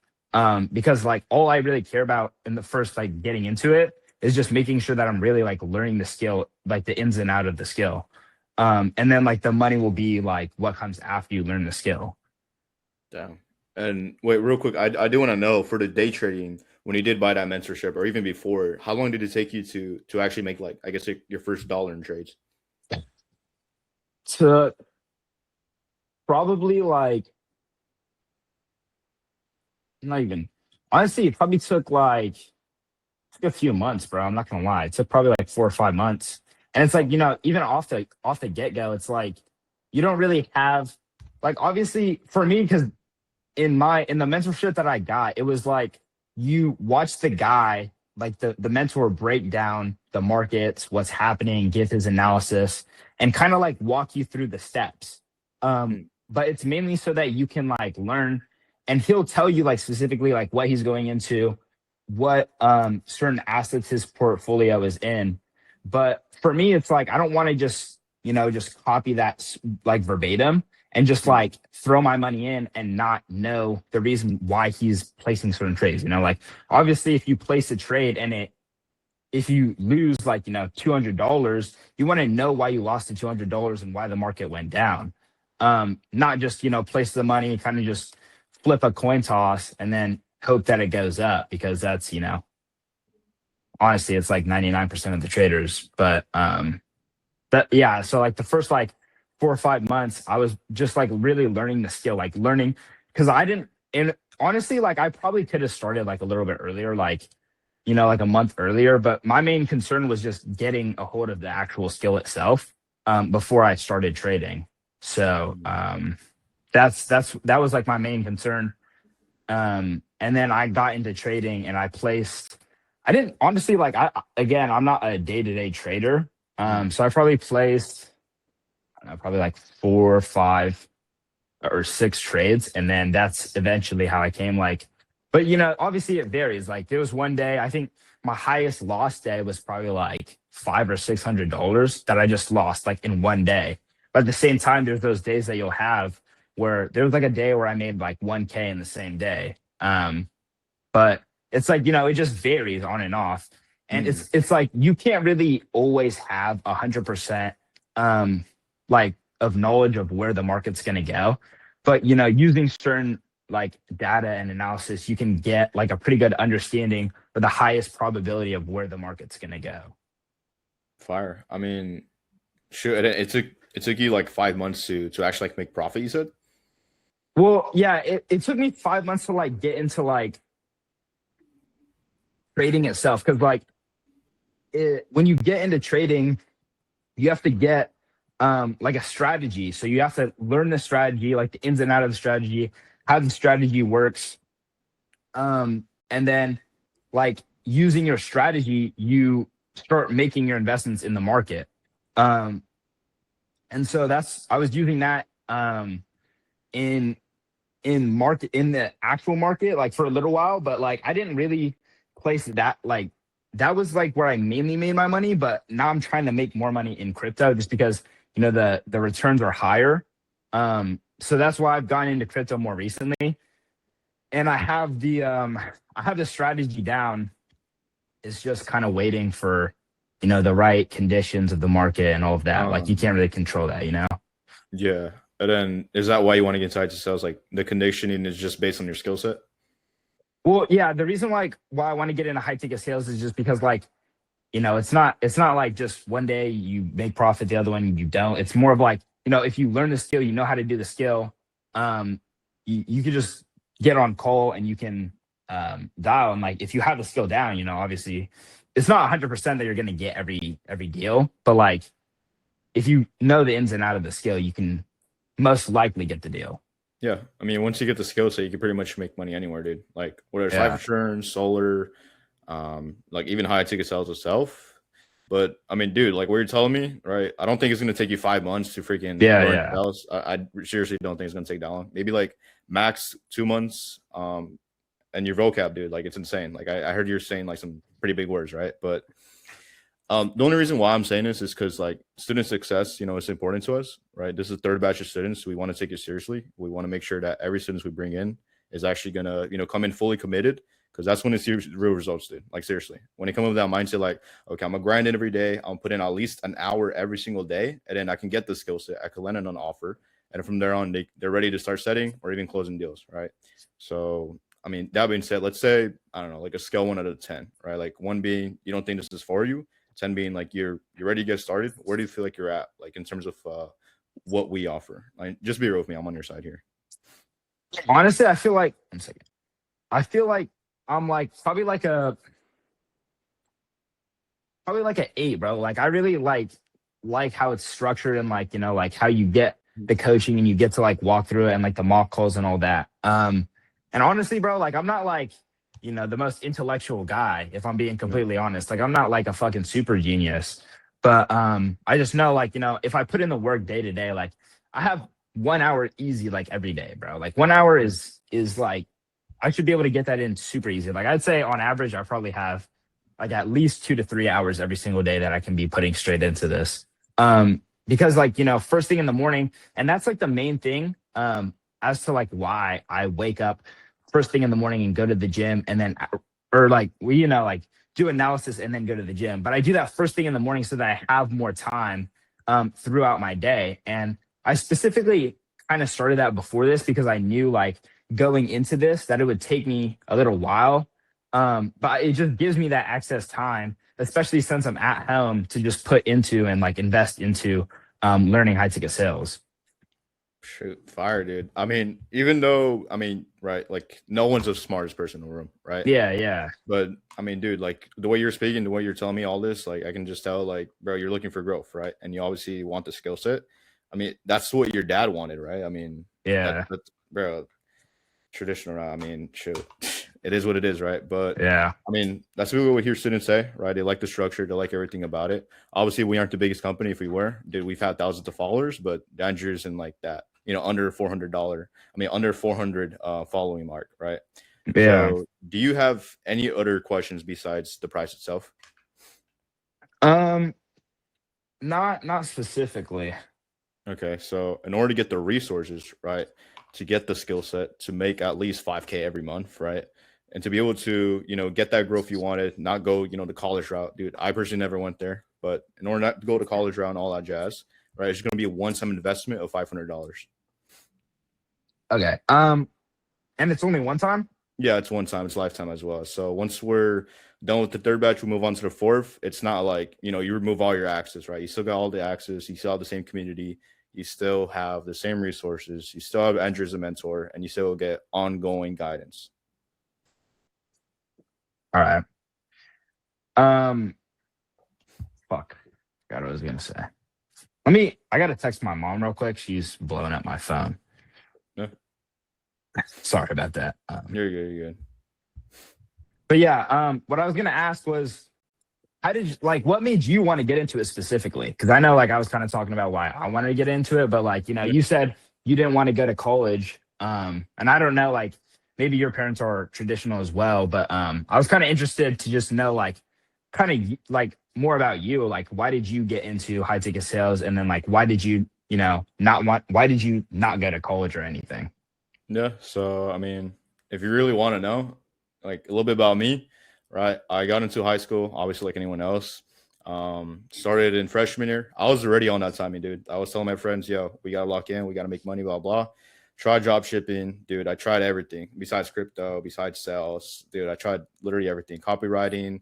Speaker 1: Because like all I really care about in the first like getting into it is just making sure that I'm really like learning the skill, like the ins and out of the skill. And then like the money will be like what comes after you learn the skill.
Speaker 2: Damn. And wait, real quick, I do want to know for the day trading, when you did buy that mentorship or even before, how long did it take you to actually make like, I guess your first dollar in trades?
Speaker 1: To probably like, not even, honestly, it probably took like a few months, bro. I'm not gonna lie. It took probably like 4 or 5 months. And it's like, even off the get-go, it's like you don't really have like obviously for me, because in the mentorship that I got, it was like you watch the guy, like the mentor break down the markets, what's happening, give his analysis, and kind of like walk you through the steps. But it's mainly so that you can like learn, and he'll tell you like specifically like what he's going into, what certain assets his portfolio is in. But for me, it's like I don't want to just just copy that like verbatim and just like throw my money in and not know the reason why he's placing certain trades. Like obviously if you place a trade and if you lose like $200, you want to know why you lost the $200 and why the market went down. Not just, place the money, kind of just flip a coin toss and then hope that it goes up, because that's, honestly, it's like 99% of the traders. But yeah, so like the first like 4 or 5 months, I was just like really learning the skill, like learning, because I didn't, and honestly, like I probably could have started like a little bit earlier, like, like a month earlier. But my main concern was just getting a hold of the actual skill itself, before I started trading. So that was like my main concern. And then I got into trading and I didn't honestly, like, again, I'm not a day-to-day trader. So I probably placed, I don't know, probably like 4 or 5 or 6 trades. And then that's eventually how I came, like, but obviously it varies. Like there was one day, I think my highest loss day was probably like $500 or $600 that I just lost like in one day. But at the same time, there's those days that you'll have where there was like a day where I made like 1K in the same day. But it's like, it just varies on and off. And it's like you can't really always have 100% like of knowledge of where the market's gonna go. But using certain like data and analysis, you can get like a pretty good understanding for the highest probability of where the market's gonna go.
Speaker 2: Fire. I mean, sure. It took you like 5 months to actually like make profit. You said.
Speaker 1: Well, yeah, it took me 5 months to like get into like trading itself, because like when you get into trading, you have to get like a strategy. So you have to learn the strategy, like the ins and out of the strategy, how the strategy works. And then like using your strategy, you start making your investments in the market. And so I was using that in the actual market, like for a little while, but like I didn't really place that, like that was like where I mainly made my money. But now I'm trying to make more money in crypto, just because the returns are higher. So that's why I've gone into crypto more recently. And I have the strategy down. It's just kind of waiting for the right conditions of the market and all of that. Like you can't really control that.
Speaker 2: Yeah. And then is that why you want to get inside to sales? Like the conditioning is just based on your skill set?
Speaker 1: Well, yeah, the reason why I want to get into high ticket sales is just because, like, it's not like just one day you make profit, the other one you don't. It's more of like, if you learn the skill, you know how to do the skill. You could just get on call and you can dial. And like if you have the skill down, obviously it's not 100% that you're going to get every deal, but like if you know the ins and out of the skill, you can most likely get the deal.
Speaker 2: Yeah. I mean, once you get the skill set, you can pretty much make money anywhere, dude. Like whether it's life
Speaker 1: Yeah.
Speaker 2: insurance, solar, like even high ticket sales itself. But I mean, dude, like what you're telling me, right? I don't think it's gonna take you 5 months to freaking learn
Speaker 1: Yeah.
Speaker 2: sales. I seriously don't think it's gonna take that long. Maybe like max 2 months. And your vocab, dude, like it's insane. Like I heard you're saying like some pretty big words, right? But the only reason why I'm saying this is because like student success, it's important to us, right? This is the third batch of students. We want to take it seriously. We want to make sure that every student we bring in is actually gonna, come in fully committed, because that's when it's real results, dude. Like seriously, when they come up with that mindset, like, okay, I'm gonna grind in every day. I'm put in at least an hour every single day, and then I can get the skill set. I can land it on offer, and from there on, they're ready to start setting or even closing deals, right? So, I mean, that being said, let's say I don't know, like a scale 1 out of 10, right? Like 1 being you don't think this is for you, 10 being like you're ready to get started. Where do you feel like you're at, like in terms of what we offer? Like, just be real with me. I'm on your side here.
Speaker 1: Honestly, I feel like I'm like probably like an 8, bro. Like I really like how it's structured, and like like how you get the coaching and you get to like walk through it, and like the mock calls and all that. And honestly, bro, like I'm not like the most intellectual guy, if I'm being completely honest. Like I'm not like a fucking super genius, but I just know, like, if I put in the work day to day, like I have 1 hour easy, like every day, bro. Like 1 hour is like I should be able to get that in super easy. Like I'd say on average, I probably have like at least 2 to 3 hours every single day that I can be putting straight into this. Because like, first thing in the morning, and that's like the main thing, as to like why I wake up first thing in the morning and go to the gym, and then, or like, we, like do analysis and then go to the gym. But I do that first thing in the morning so that I have more time, throughout my day. And I specifically kind of started that before this because I knew like going into this that it would take me a little while. But it just gives me that excess time, especially since I'm at home, to just put into and like invest into learning high ticket sales.
Speaker 2: Shoot, fire, dude. I mean, even though, I mean, right, like no one's the smartest person in the room, right?
Speaker 1: Yeah, yeah,
Speaker 2: But I mean, dude, like the way you're speaking, the way you're telling me all this, like I can just tell, like, bro, you're looking for growth, right? And you obviously want the skill set. I mean, that's what your dad wanted, right? I mean,
Speaker 1: yeah,
Speaker 2: that's bro, traditional. I mean, shoot, it is what it is, right? But
Speaker 1: yeah.
Speaker 2: I mean, that's what we would hear students say, right? They like the structure, they like everything about it. Obviously, we aren't the biggest company. If we were, dude, we've had thousands of followers, but Danger's in like that, under $400. I mean, under 400 following mark, right?
Speaker 1: Yeah.
Speaker 2: So, do you have any other questions besides the price itself?
Speaker 1: Um, not specifically.
Speaker 2: Okay, so in order to get the resources, right, to get the skill set to make at least 5K every month, right, and to be able to, get that growth you wanted, not go, the college route, dude. I personally never went there, but in order not to go to college route and all that jazz, right, it's going to be a one-time investment of $500.
Speaker 1: Okay. And it's only one time?
Speaker 2: Yeah, it's one time, it's lifetime as well. So once we're done with the third batch, we move on to the fourth. It's not like, you remove all your access, right? You still got all the access, you still have the same community, you still have the same resources, you still have Andrew as a mentor, and you still get ongoing guidance.
Speaker 1: All right. Um, fuck. Forgot what I was gonna say. I gotta text my mom real quick. She's blowing up my phone.
Speaker 2: Yeah.
Speaker 1: Sorry about that.
Speaker 2: You're good, you're good.
Speaker 1: But yeah, what I was gonna ask was, what made you want to get into it specifically? Because I know, like, I was kind of talking about why I wanted to get into it, but like,
Speaker 2: Yeah.
Speaker 1: you said you didn't want to go to college, and I don't know, like, maybe your parents are traditional as well, but I was kind of interested to just know, like, kind of like more about you, like, why did you get into high ticket sales, and then like, why did you, why did you not go to college or anything?
Speaker 2: Yeah. So, I mean, if you really want to know, like a little bit about me, right? I got into high school, obviously, like anyone else. Started in freshman year. I was already on that timing, dude. I was telling my friends, yo, we got to lock in, we got to make money, blah, blah. Try drop shipping, dude. I tried everything besides crypto, besides sales, dude. I tried literally everything, copywriting,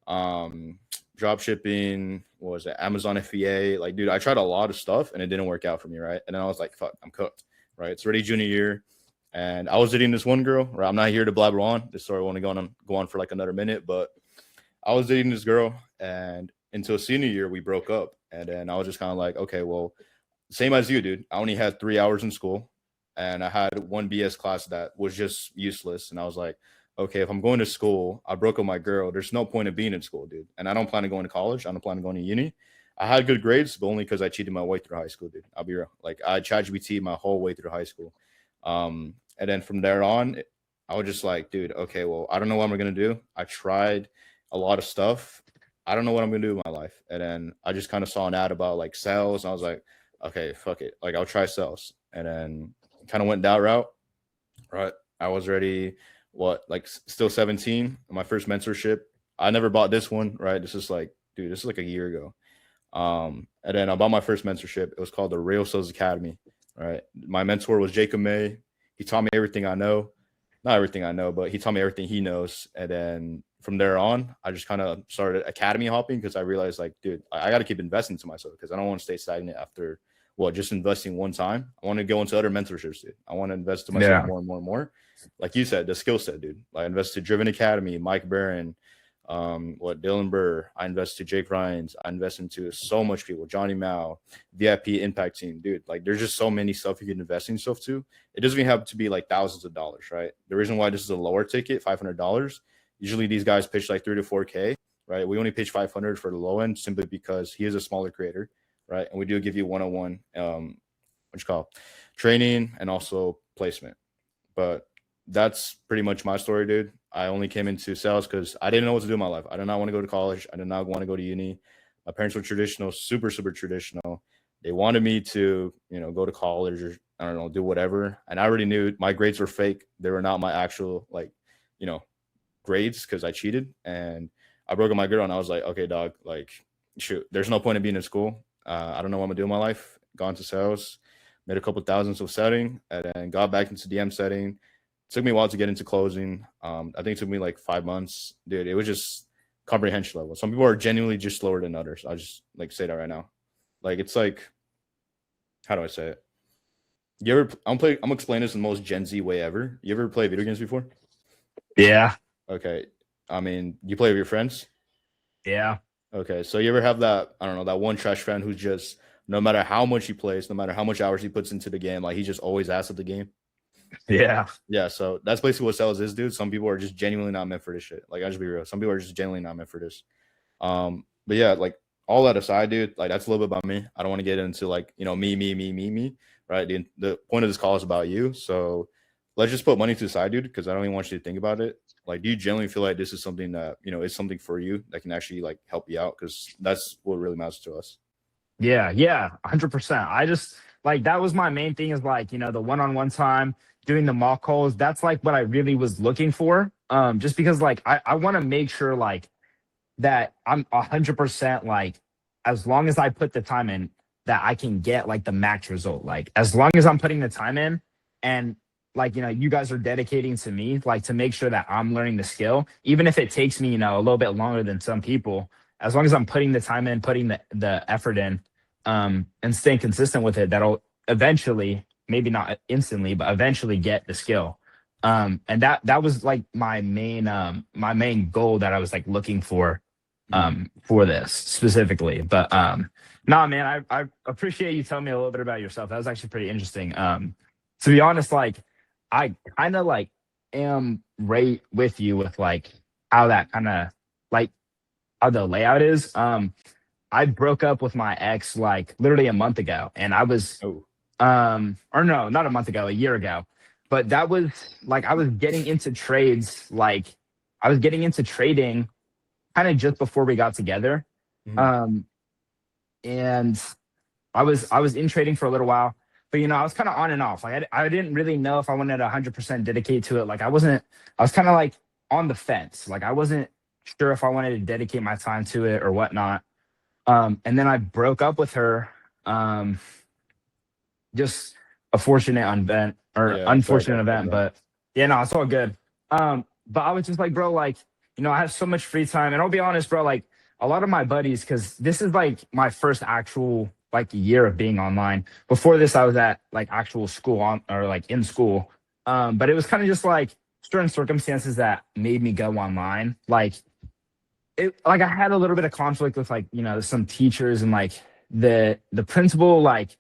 Speaker 2: um, drop shipping, what was it, Amazon FBA. Like, dude, I tried a lot of stuff and it didn't work out for me, right? And then I was like, fuck, I'm cooked, right? It's already junior year. And I was dating this one girl, right? I'm not here to blabber on. This story won't go on for like another minute, but I was dating this girl, and until senior year, we broke up. And then I was just kind of like, okay, well, same as you, dude. I only had 3 hours in school, and I had one BS class that was just useless. And I was like, okay, if I'm going to school, I broke up my girl. There's no point of being in school, dude. And I don't plan on going to college. I don't plan on going to uni. I had good grades, but only because I cheated my way through high school, dude. I'll be real. Like I ChatGPT my whole way through high school. And then from there on, I was just like, dude, okay, well, I don't know what I'm gonna do. I tried a lot of stuff. I don't know what I'm gonna do with my life. And then I just kind of saw an ad about like sales, and I was like, okay, fuck it, like I'll try sales. And then kind of went that route. Right, I was ready. What, like still 17? My first mentorship. I never bought this one. Right, this is like, dude, this is like a year ago. And then I bought my first mentorship. It was called the Real Sales Academy. Right, my mentor was Jacob May. He taught me everything I know. Not everything I know, but he taught me everything he knows. And then from there on, I just kind of started academy hopping because I realized, like, dude, I got to keep investing to myself because I don't want to stay stagnant after just investing one time. I want to go into other mentorships, dude. I want to invest to myself
Speaker 1: Yeah.
Speaker 2: more and more and more. Like you said, the skill set, dude. I invested to Driven Academy, Mike Barron, Dylan Burr. I invest to Jake Ryans. I invest into so much people, Johnny Mao, VIP Impact Team, dude. Like there's just so many stuff you can invest in stuff to. It doesn't even have to be like thousands of dollars, right? The reason why this is a lower ticket, $500. Usually these guys pitch like 3 to 4K, right? We only pitch 500 for the low end simply because he is a smaller creator, right? And we do give you one-on-one, training and also placement. But that's pretty much my story, dude. I only came into sales because I didn't know what to do in my life. I did not want to go to college. I did not want to go to uni. My parents were traditional, super, super traditional. They wanted me to, go to college or I don't know, do whatever. And I already knew my grades were fake. They were not my actual grades because I cheated. And I broke up my girl and I was like, okay, dog, like, shoot, there's no point in being in school. I don't know what I'm gonna do in my life. Gone to sales. made a couple thousands of setting, and then got back into DM setting. It took me a while to get into closing. I think it took me like 5 months, dude. It was just comprehension level. Some people are genuinely just slower than others. I'll just like say that right now. Like it's like, how do I say it? You ever? I'm gonna explain this in the most Gen Z way ever. You ever play video games before?
Speaker 1: Yeah.
Speaker 2: Okay. I mean, you play with your friends?
Speaker 1: Yeah.
Speaker 2: Okay. So you ever have that, I don't know, that one trash friend who's just, no matter how much he plays, no matter how much hours he puts into the game, like he just always asks at the game?
Speaker 1: Yeah.
Speaker 2: Yeah. So that's basically what sales is, dude. Some people are just genuinely not meant for this shit. Like, I'll just be real. Some people are just genuinely not meant for this. But yeah, like all that aside, dude, like that's a little bit about me. I don't want to get into like, me, right? The point of this call is about you. So let's just put money to the side, dude, because I don't even want you to think about it. Like, do you genuinely feel like this is something that, is something for you that can actually like help you out? Because that's what really matters to us.
Speaker 1: Yeah. 100%. I just like that was my main thing is like, the one-on-one time, doing the mock calls. That's like what I really was looking for. Just because like I want to make sure like that I'm 100% like, as long as I put the time in, that I can get like the max result. Like as long as I'm putting the time in, and like, you guys are dedicating to me, like to make sure that I'm learning the skill, even if it takes me, a little bit longer than some people, as long as I'm putting the time in, putting the effort in, and staying consistent with it, that'll eventually, maybe not instantly, but eventually get the skill. And that was like my main goal that I was like looking for this specifically. But nah, man, I appreciate you telling me a little bit about yourself. That was actually pretty interesting. To be honest, like I kind of like am right with you with like how that kind of like how the layout is. I broke up with my ex like literally a month ago, and I was
Speaker 2: Oh,
Speaker 1: or no, not a month ago, a year ago. But that was like I was getting into trades, like I was getting into trading kind of just before we got together.
Speaker 2: mhm.
Speaker 1: Um, and I was in trading for a little while, but I was kind of on and off. Like I didn't really know if I wanted to 100% dedicate to it. Like I was kind of like on the fence. Like I wasn't sure if I wanted to dedicate my time to it or whatnot. And then I broke up with her. Just a fortunate event or
Speaker 2: Yeah, sorry
Speaker 1: unfortunate
Speaker 2: about
Speaker 1: event,
Speaker 2: that.
Speaker 1: but yeah, no, it's all good. But I was just like, bro, like, I have so much free time, and I'll be honest, bro, like a lot of my buddies, because this is like my first actual like year of being online. Before this, I was at like actual school or like in school. But it was kind of just like certain circumstances that made me go online. Like like I had a little bit of conflict with like, some teachers, and like the principal, like,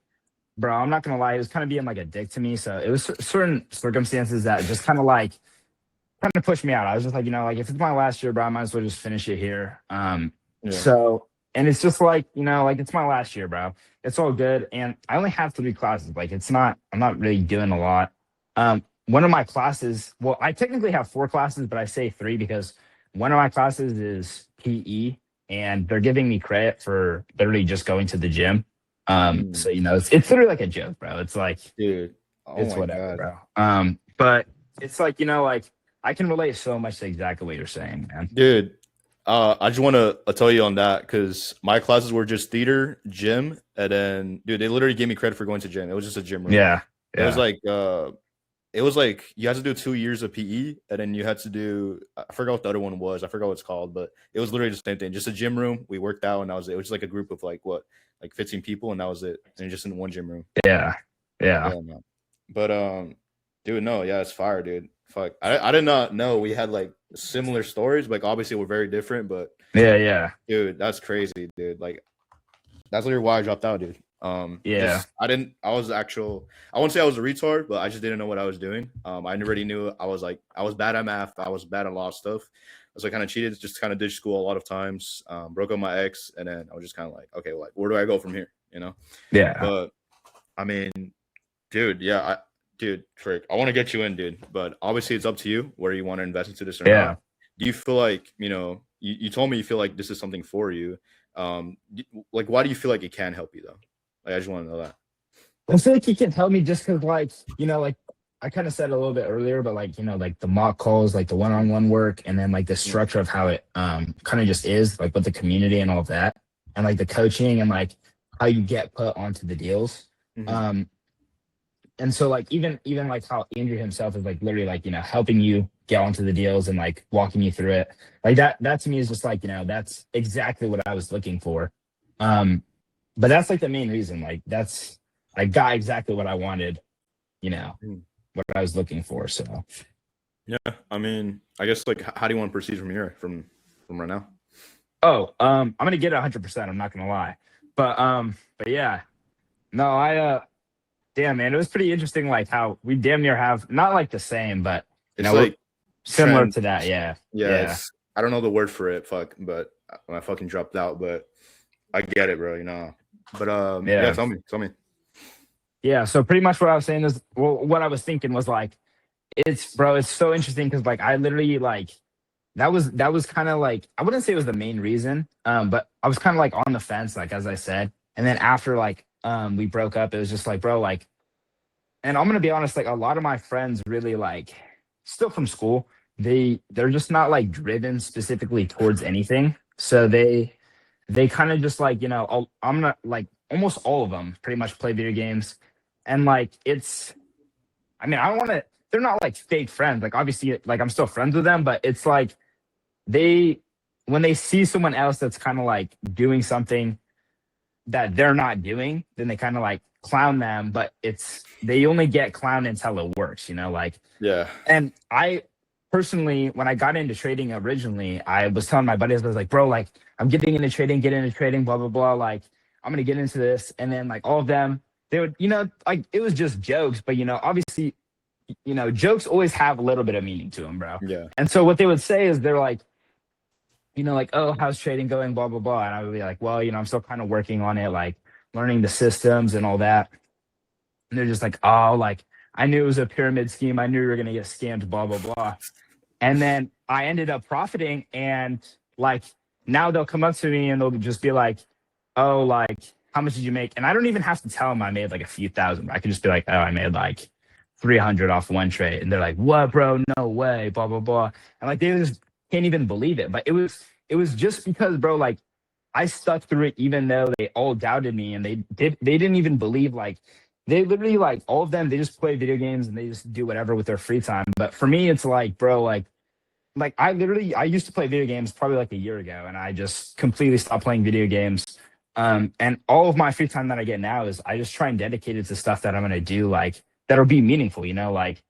Speaker 1: bro, I'm not gonna lie, he was kind of being like a dick to me. So it was certain circumstances that just kind of pushed me out. I was just like, like if it's my last year, bro, I might as well just finish it here.
Speaker 2: Yeah.
Speaker 1: So, and it's just like, like it's my last year, bro. It's all good. And I only have 3 classes. Like I'm not really doing a lot. One of my classes, well, I technically have 4 classes, but I say 3 because one of my classes is PE, and they're giving me credit for literally just going to the gym. So, it's literally like a joke, bro. It's like,
Speaker 2: Dude. Oh
Speaker 1: it's
Speaker 2: my
Speaker 1: whatever,
Speaker 2: God.
Speaker 1: bro. But it's like, like I can relate so much to exactly what you're saying, man.
Speaker 2: Dude, I just want to tell you on that because my classes were just theater, gym, and then, dude, they literally gave me credit for going to gym. It was just a gym room.
Speaker 1: Yeah.
Speaker 2: It was
Speaker 1: Yeah.
Speaker 2: like you had to do 2 years of PE, and then you had to do, I forgot what the other one was. I forgot what it's called, but it was literally the same thing. Just a gym room. We worked out, and that was it. It was just like a group of like 15 people, and that was it. And just in one gym room.
Speaker 1: Yeah. Yeah.
Speaker 2: Yeah, man. But dude, no, yeah, it's fire, dude. Fuck, I did not know we had like similar stories. Like, obviously, we're very different, but
Speaker 1: Yeah. Yeah.
Speaker 2: dude, that's crazy, dude. Like, that's literally why I dropped out, dude.
Speaker 1: Yeah.
Speaker 2: I wouldn't say I was a retard, but I just didn't know what I was doing. I already knew I was bad at math. I was bad at a lot of stuff. So I kind of cheated, just kind of ditched school a lot of times. Broke up my ex, and then I was just kind of like, okay, like, where do I go from here?
Speaker 1: Yeah.
Speaker 2: But I mean, dude, yeah, dude, Frick, I want to get you in, dude. But obviously, it's up to you where you want to invest into this or
Speaker 1: Yeah.
Speaker 2: not. Do you feel like, you told me you feel like this is something for you? Like, why do you feel like it can help you though? Like, I just want to know that.
Speaker 1: I feel like he can help me just because, like, like I kind of said a little bit earlier, but like, like the mock calls, like the one-on-one work, and then like the structure of how it kind of just is, like with the community and all of that, and like the coaching and like how you get put onto the deals.
Speaker 2: Mhm.
Speaker 1: And so like even like how Andrew himself is like literally like, helping you get onto the deals and like walking you through it. Like that to me is just like, that's exactly what I was looking for. But that's like the main reason. Like I got exactly what I wanted,
Speaker 2: Mm.
Speaker 1: what I was looking for. So
Speaker 2: Yeah, I mean, I guess like how do you want to proceed from here, from right now?
Speaker 1: I'm gonna get it 100%. I'm not gonna lie, but yeah, no, damn man, it was pretty interesting. Like how we damn near have not like the same, but
Speaker 2: It's
Speaker 1: we're
Speaker 2: like
Speaker 1: similar
Speaker 2: trend.
Speaker 1: to that. Yeah,
Speaker 2: Yeah,
Speaker 1: yeah,
Speaker 2: it's I don't know the word for it, fuck, but when I fucking dropped out, but I get it, bro. But yeah,
Speaker 1: yeah,
Speaker 2: tell me.
Speaker 1: yeah. So pretty much what I was saying is, well, what I was thinking was like, it's so interesting because like I literally like that was kind of like I wouldn't say it was the main reason, but I was kind of like on the fence, like as I said, and then after like we broke up, it was just like, bro, like, and I'm gonna be honest, like a lot of my friends really like still from school, they're just not like driven specifically towards anything, so they kind of just like I'm not like almost all of them pretty much play video games, and like it's I mean I don't want to. They're not like fake friends. Like obviously, like I'm still friends with them, but it's like they when they see someone else that's kind of like doing something that they're not doing, then they kind of like clown them, but they only get clowned until it works, like.
Speaker 2: Yeah,
Speaker 1: And I personally, when I got into trading originally, I was telling my buddies, I was like, bro, like I'm getting into trading, blah blah blah, like I'm gonna get into this, and then like all of them, they would, like it was just jokes, but obviously, jokes always have a little bit of meaning to them, bro.
Speaker 2: yeah,
Speaker 1: And so what they would say is they're like, like, oh, how's trading going? Blah, blah, blah. And I would be like, well, I'm still kind of working on it, like learning the systems and all that. And they're just like, oh, like I knew it was a pyramid scheme. I knew we were going to get scammed, blah, blah, blah. And then I ended up profiting. And like now they'll come up to me and they'll just be like, oh, like, how much did you make? And I don't even have to tell them I made like a few thousand. I could just be like, oh, I made like 300 off one trade. And they're like, what, bro? No way, blah, blah, blah. And like they just can't even believe it. But it was just because, bro, like I stuck through it, even though they all doubted me and they didn't even believe, like they literally, like all of them, they just play video games and they just do whatever with their free time. But for me, it's like, bro, like I used to play video games probably like a year ago and I just completely stopped playing video games. And all of my free time that I get now is I just try and dedicate it to stuff that I'm gonna do, like that'll be meaningful,
Speaker 2: yeah,
Speaker 1: like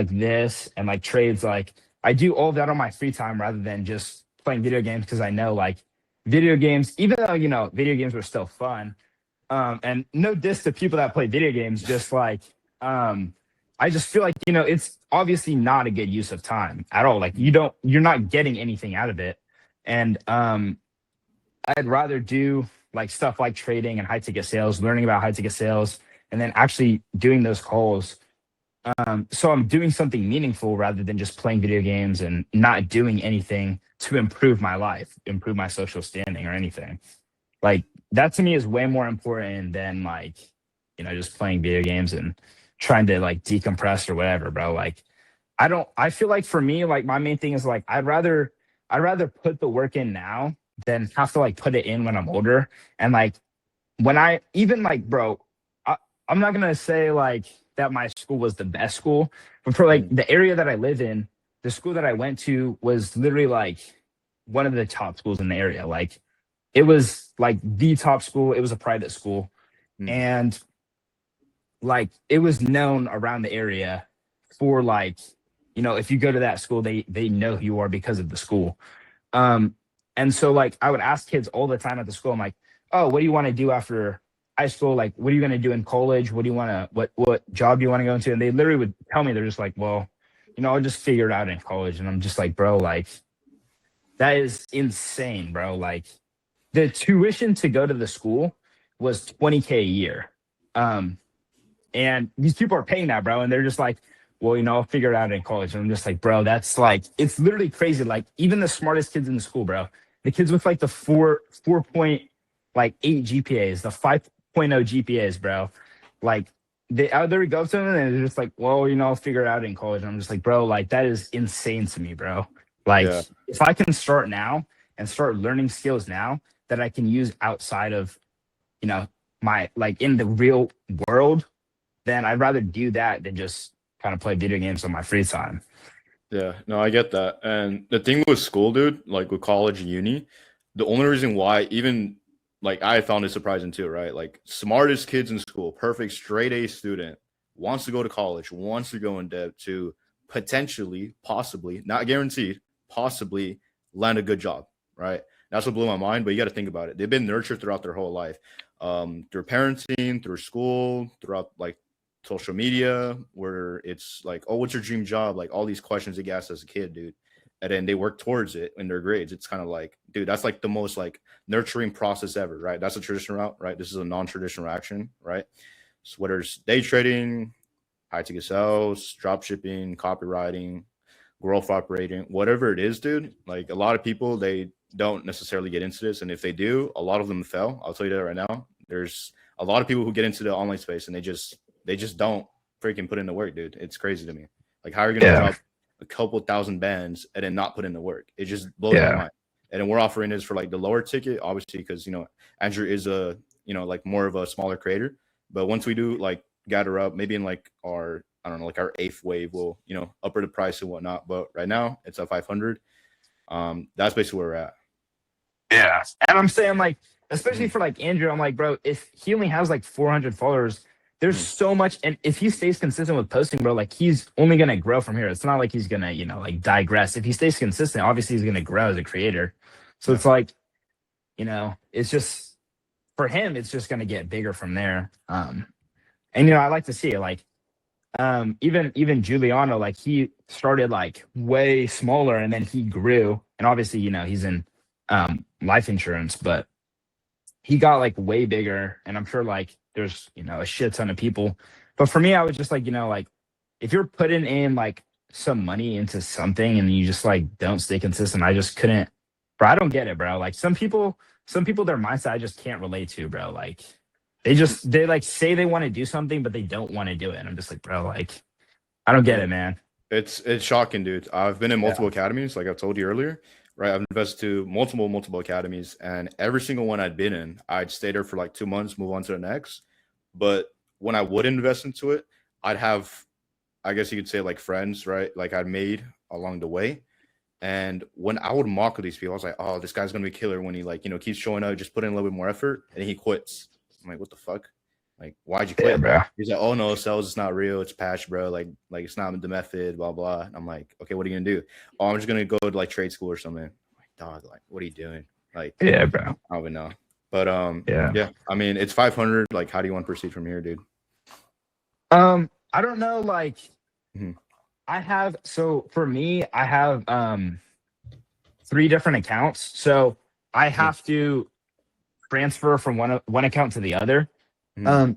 Speaker 1: this and like trades. Like I do all of that on my free time rather than just playing video games, because I know like video games, even though video games were still fun. And no diss to people that play video games, just like I just feel like it's obviously not a good use of time at all. Like you're not getting anything out of it, and I'd rather do like stuff like trading and high ticket sales, learning about high ticket sales, and then actually doing those calls. So I'm doing something meaningful rather than just playing video games and not doing anything to improve my life, improve my social standing or anything. Like that to me is way more important than like, just playing video games and trying to like decompress or whatever, bro. Like I feel like for me, like my main thing is like I'd rather put the work in now than have to like put it in when I'm older. And like when I even like, bro, I'm not gonna say like that my school was the best school, but for like
Speaker 2: mm,
Speaker 1: the area that I live in, the school that I went to was literally like one of the top schools in the area. Like it was like the top school. It was a private school,
Speaker 2: mm,
Speaker 1: and like it was known around the area for like, if you go to that school, they know who you are because of the school. Um, and so like I would ask kids all the time at the school, I'm like, oh, what do you want to do after high school? Like, what are you going to do in college? What do you want to, what job do you want to go into? And they literally would tell me, they're just like, well, I'll just figure it out in college. And I'm just like, bro, like that is insane, bro. Like the tuition to go to the school was 20K a year. Um, and these people are paying that, bro. And they're just like, well, I'll figure it out in college. And I'm just like, bro, that's like, it's literally crazy. Like even the smartest kids in the school, bro, the kids with like the 4.8 GPAs, the 5.0 GPAs, bro, like they out there go to them and they're just like, well, I'll figure it out in college. And I'm just like, bro, like that is insane to me, bro. Like
Speaker 2: yeah,
Speaker 1: if I can start now and start learning skills now that I can use outside of, my like in the real world, then I'd rather do that than just kind of play video games on my free time.
Speaker 2: Yeah, no, I get that. And the thing with school, dude, like with college and uni, the only reason why, even like I found it surprising too, right? Like smartest kids in school, perfect straight A student, wants to go to college, wants to go in debt to potentially, possibly, not guaranteed, possibly land a good job, right? That's what blew my mind. But you got to think about it. They've been nurtured throughout their whole life, through parenting, through school, throughout like social media, where it's like, oh, what's your dream job? Like all these questions they get asked as a kid, dude. And then they work towards it in their grades. It's kind of like, dude, that's like the most like nurturing process ever, right? That's a traditional route, right? This is a non-traditional action, right? So whether it's day trading, high ticket sales, drop shipping, copywriting, growth operating, whatever it is, dude. Like a lot of people, they don't necessarily get into this. And if they do, a lot of them fail. I'll tell you that right now. There's a lot of people who get into the online space and they just don't freaking put in the work, dude. It's crazy to me. Like, how are you going to drop a couple thousand bands and then not put in the work? It just blows my mind. And then we're offering this for like the lower ticket, obviously, because, you know, Andrew is a, you know, like more of a smaller creator. But once we do like gather up, maybe in like our, I don't know, like our 8th wave, we'll, you know, upper the price and whatnot. But right now it's at 500. That's basically where we're at.
Speaker 1: Yeah. And I'm saying, like, especially for like Andrew, I'm like, bro, if he only has like 400 followers, there's so much. And if he stays consistent with posting, bro, like he's only going to grow from here. It's not like he's going to, you know, like digress. If he stays consistent, obviously he's going to grow as a creator. So it's like, you know, it's just for him, it's just going to get bigger from there. And, you know, I like to see it like, even Giuliano, like he started like way smaller and then he grew. And obviously, you know, he's in life insurance, but he got like way bigger. And I'm sure like there's, you know, a shit ton of people. But for me, I was just like, you know, like if you're putting in like some money into something and you just like don't stay consistent, I just couldn't, bro. I don't get it, bro. Like some people, their mindset I just can't relate to, bro. Like they like say they want to do something, but they don't want to do it. And I'm just like, bro, like I don't get it, man.
Speaker 2: It's shocking, dude. I've been in multiple academies, like I've told you earlier, right? I've invested to multiple academies, and every single one I'd been in, I'd stay there for like 2 months, move on to the next. But when I would invest into it, I'd have, I guess you could say, like friends, right? Like I'd made along the way. And when I would mock these people, I was like, oh, this guy's gonna be killer when he like, you know, keeps showing up, just put in a little bit more effort, and he quits. I'm like, what the fuck? Like, why'd you quit,
Speaker 1: bro?
Speaker 2: He's like, oh no, sales is not real. It's patch, bro. Like it's not the method, blah blah. And I'm like, okay, what are you gonna do? Oh, I'm just gonna go to like trade school or something. I'm like, dog, like, what are you doing? Like,
Speaker 1: yeah, bro.
Speaker 2: I don't even know. But yeah. I mean, it's 500. Like, how do you want to proceed from here, dude?
Speaker 1: I don't know. Like, I have for me, I have 3 different accounts. So I have to transfer from one account to the other.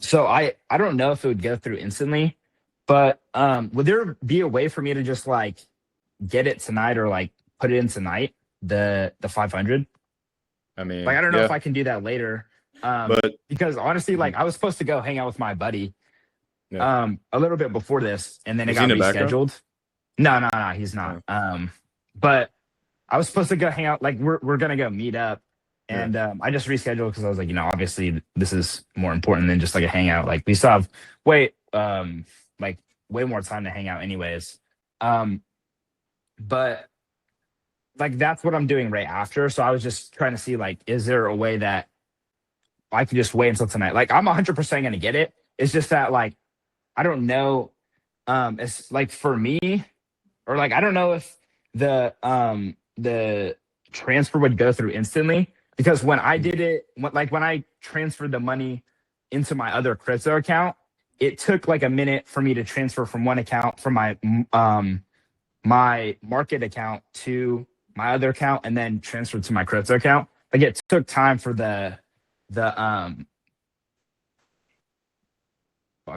Speaker 1: So I don't know if it would go through instantly, but would there be a way for me to just like get it tonight or like put it in tonight, the 500?
Speaker 2: I mean,
Speaker 1: like I don't know if I can do that later.
Speaker 2: But
Speaker 1: because honestly, like I was supposed to go hang out with my buddy a little bit before this, and then it got rescheduled. No, he's not. But I was supposed to go hang out, like we're gonna go meet up. And I just rescheduled because I was like, you know, obviously this is more important than just like a hangout. Like we still have way more time to hang out anyways. But like that's what I'm doing right after. So I was just trying to see like, is there a way that I could just wait until tonight? Like I'm 100% gonna get it. It's just that like I don't know. It's like for me, or like I don't know if the transfer would go through instantly. Because when I did it, when I transferred the money into my other crypto account, it took like a minute for me to transfer from one account, from my my market account to my other account, and then transfer to my crypto account. Like it took time for the fuck,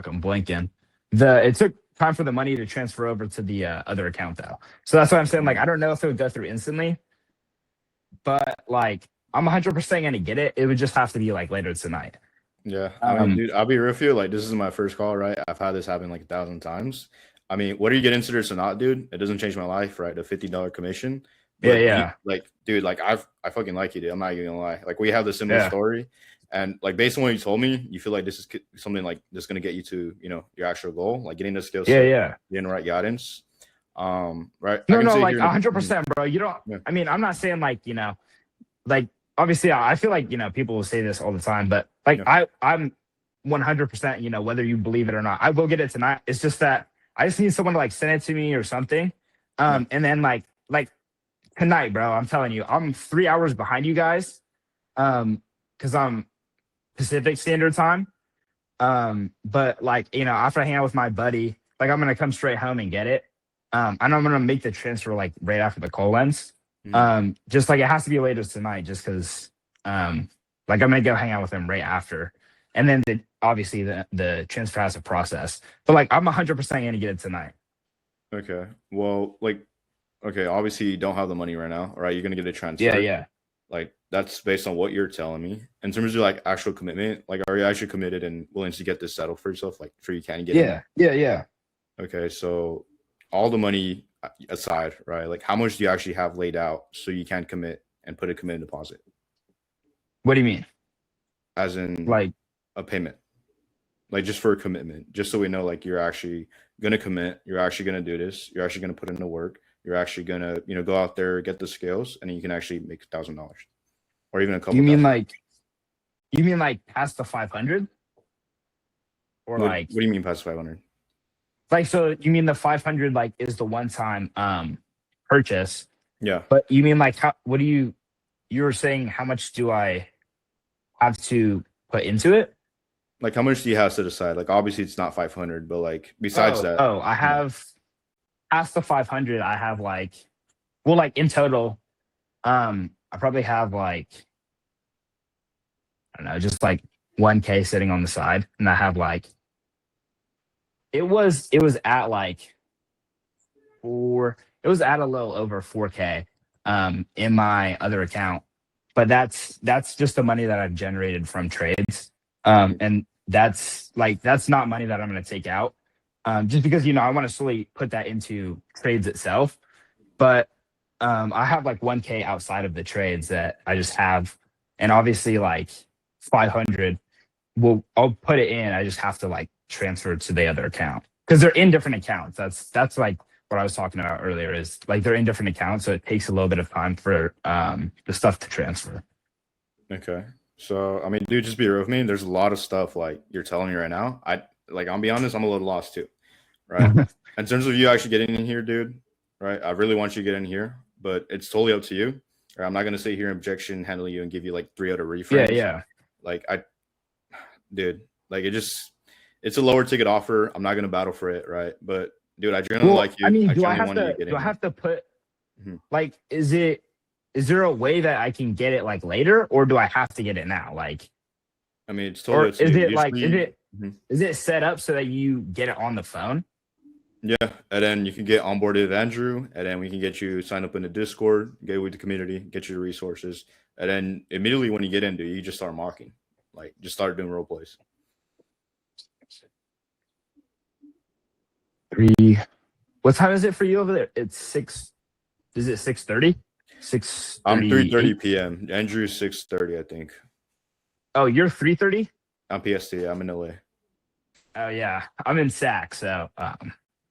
Speaker 1: I'm blanking. It took time for the money to transfer over to the other account though. So that's what I'm saying. Like I don't know if it would go through instantly, but like I'm 100% gonna get it. It would just have to be like later tonight.
Speaker 2: Yeah, I mean, dude, I'll be real with you. Like, this is my first call, right? I've had this happen like 1,000 times. I mean, whether you get into this or not, dude, it doesn't change my life, right? The $50 commission. But
Speaker 1: yeah.
Speaker 2: Like, dude, like I fucking like you, dude. I'm not even gonna lie. Like, we have the similar story. And like based on what you told me, you feel like this is something like this going to get you to, you know, your actual goal, like getting the skill
Speaker 1: Yeah,
Speaker 2: set,
Speaker 1: yeah.
Speaker 2: getting the right guidance. Right. I
Speaker 1: No,
Speaker 2: can
Speaker 1: no,
Speaker 2: say
Speaker 1: like
Speaker 2: here.
Speaker 1: 100%, bro. You don't.
Speaker 2: Yeah.
Speaker 1: I mean, I'm not saying like like obviously I feel like people will say this all the time, but like
Speaker 2: Yeah.
Speaker 1: I'm 100%. Whether you believe it or not, I will get it tonight. It's just that I just need someone to like send it to me or something,
Speaker 2: Yeah.
Speaker 1: and then like tonight, bro. I'm telling you, I'm 3 hours behind you guys, because I'm Pacific Standard Time. But like, after I hang out with my buddy, like I'm gonna come straight home and get it. And I'm gonna make the transfer like right after the Colons. Just like it has to be later tonight, just because like I'm gonna go hang out with him right after. And then obviously the transfer has a process. But like I'm 100% gonna get it tonight.
Speaker 2: Okay. Well, like, okay, obviously you don't have the money right now, right? You're gonna get a
Speaker 1: Yeah,
Speaker 2: transfer.
Speaker 1: yeah.
Speaker 2: Like that's based on what you're telling me. In terms of like actual commitment, like are you actually committed and willing to get this settled for yourself? Like sure you can get in?
Speaker 1: Yeah.
Speaker 2: Okay, so all the money aside, right? Like how much do you actually have laid out so you can commit and put a committed deposit?
Speaker 1: What do you mean?
Speaker 2: As in
Speaker 1: Like,
Speaker 2: a payment. Like just for a commitment, just so we know like you're actually gonna commit, you're actually gonna do this, you're actually gonna put in the work, you're actually gonna, go out there, get the skills, and then you can actually make $1,000 or even a couple
Speaker 1: you mean
Speaker 2: thousand.
Speaker 1: like you mean like past the 500, or
Speaker 2: What do you mean past 500?
Speaker 1: like, so you mean the 500 like is the one time purchase?
Speaker 2: Yeah.
Speaker 1: But you mean like what do you were saying, how much do I have to put into it?
Speaker 2: Like how much do you have set aside? Like obviously it's not 500, but like besides that.
Speaker 1: I have past the 500. I have like, well, like in total, I probably have like, I don't know, just like 1K sitting on the side, and I have like, it was at like it was at a little over 4K in my other account, but that's just the money that I've generated from trades. And that's not money that I'm going to take out, just because I want to slowly put that into trades itself. But I have like 1K outside of the trades that I just have, and obviously like 500. Well, I'll put it in. I just have to like transfer to the other account because they're in different accounts. That's like what I was talking about earlier. Is like they're in different accounts, so it takes a little bit of time for the stuff to transfer.
Speaker 2: Okay. So I mean, dude, just be real with me. There's a lot of stuff like you're telling me right now. I'll be honest, I'm a little lost too. Right. In terms of you actually getting in here, dude, right? I really want you to get in here, but it's totally up to you. Right? I'm not gonna sit here and objection handle you and give you like 3 out of reframes.
Speaker 1: Yeah.
Speaker 2: Like dude, like it's a lower ticket offer. I'm not gonna battle for it, right? But dude, I generally like you.
Speaker 1: I mean, do I
Speaker 2: I
Speaker 1: have to put like, is there a way that I can get it like later, or do I have to get it now? Like,
Speaker 2: I mean, it's totally
Speaker 1: or is it like
Speaker 2: Mhm.
Speaker 1: is it set up so that you get it on the phone?
Speaker 2: Yeah, and then you can get onboarded with Andrew, and then we can get you signed up in the Discord, get with the community, get you the resources, and then immediately when you get into it, you just start mocking, like just start doing role plays.
Speaker 1: What time is it for you over there? It's 6. Is it 6:30? 6:30.
Speaker 2: I'm 3:30 p.m. Andrew's 6:30, I think.
Speaker 1: Oh, you're 3:30?
Speaker 2: I'm PST. I'm in LA.
Speaker 1: Oh yeah, I'm in SAC, so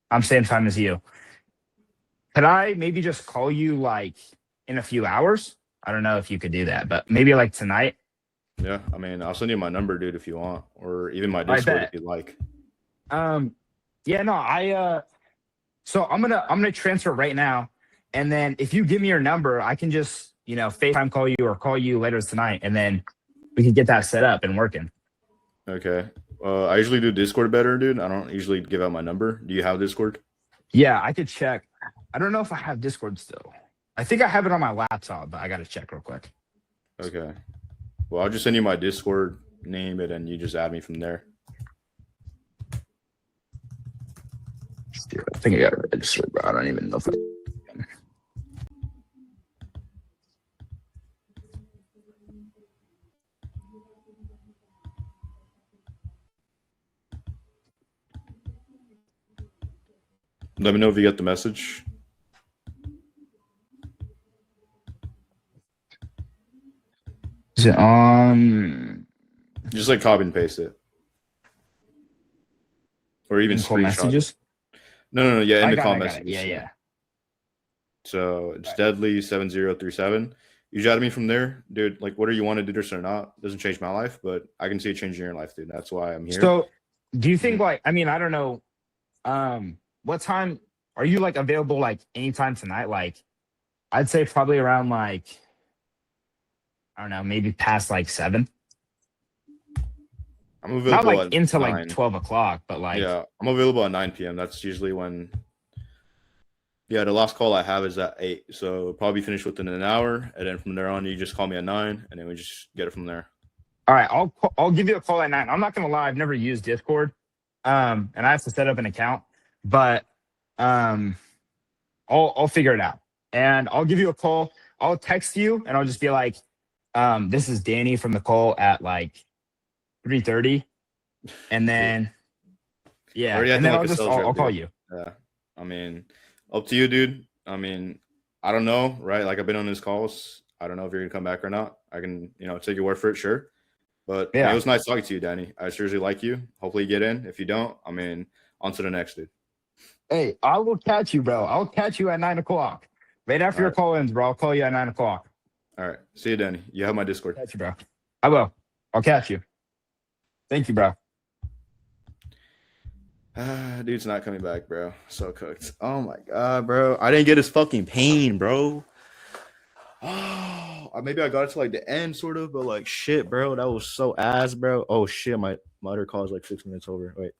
Speaker 1: I'm same time as you. Could I maybe just call you like in a few hours? I don't know if you could do that, but maybe like tonight.
Speaker 2: Yeah, I mean, I'll send you my number, dude, if you want, or even my Discord if you like.
Speaker 1: Yeah, no, so I'm gonna transfer right now, and then if you give me your number, I can just FaceTime call you or call you later tonight, and then we can get that set up and working.
Speaker 2: Okay. I usually do Discord better, dude. I don't usually give out my number. Do you have Discord?
Speaker 1: Yeah, I could check. I don't know if I have Discord still. I think I have it on my laptop, but I gotta check real quick.
Speaker 2: Okay. Well, I'll just send you my Discord name, and then you just add me from there.
Speaker 1: I think I got it registered, but I don't even know if
Speaker 2: Let me know if you get the message.
Speaker 1: Is it on?
Speaker 2: Just like copy and paste it, or even
Speaker 1: In call
Speaker 2: screenshot it.
Speaker 1: messages.
Speaker 2: No. Yeah, in
Speaker 1: I
Speaker 2: the
Speaker 1: got it.
Speaker 2: call
Speaker 1: I got it.
Speaker 2: messages.
Speaker 1: Yeah,
Speaker 2: Yeah.
Speaker 1: yeah.
Speaker 2: So it's
Speaker 1: Right.
Speaker 2: Deadly7037. You jotted me from there, dude. Like, whether you want to do this or not doesn't change my life, but I can see it changing your life, dude. That's why I'm here.
Speaker 1: So, do you think
Speaker 2: Mhm.
Speaker 1: like? I mean, I don't know. What time are you like available? Like anytime tonight? Like, I'd say probably around like I don't know, maybe past like 7.
Speaker 2: I'm
Speaker 1: Not
Speaker 2: available
Speaker 1: like
Speaker 2: at
Speaker 1: into like
Speaker 2: 9.
Speaker 1: 12 o'clock, but like
Speaker 2: Yeah, I'm available at 9 p.m. That's usually when. Yeah, the last call I have is at 8, so we'll probably finish within an hour, and then from there on, you just call me at 9, and then we just get it from there.
Speaker 1: all right, I'll give you a call at 9. I'm not gonna lie, I've never used Discord, and I have to set up an account, but um, I'll figure it out, and I'll give you a call. I'll text you, and I'll just be like, this is Danny from the call at like 3:30, and
Speaker 2: Dude,
Speaker 1: then yeah,
Speaker 2: already
Speaker 1: and
Speaker 2: acting
Speaker 1: then
Speaker 2: like a sales
Speaker 1: I'll
Speaker 2: rep,
Speaker 1: call
Speaker 2: dude.
Speaker 1: you.
Speaker 2: Yeah, I mean, up to you, dude. I mean, I don't know, right? Like, I've been on these calls. I don't know if you're gonna come back or not. I can, take your word for it, sure. But I mean, it
Speaker 1: Yeah.
Speaker 2: was nice talking to you, Danny. I seriously like you. Hopefully, you get in. If you don't, I mean, on to the next, dude.
Speaker 1: Hey, I will catch you, bro. I'll catch you at 9 o'clock. Right after
Speaker 2: All
Speaker 1: your
Speaker 2: right,
Speaker 1: call ends, bro. I'll call you at 9 o'clock.
Speaker 2: all right. See you, Danny. You have my Discord.
Speaker 1: Catch you, bro. I will. I'll catch you. Thank you, bro.
Speaker 2: Dude's not coming back, bro. So cooked. Oh my god, bro. I didn't get his fucking pain, bro. Oh, maybe I got it to like the end, sort of, but like shit, bro. That was so ass, bro. Oh shit, my other call is like 6 minutes over. Wait,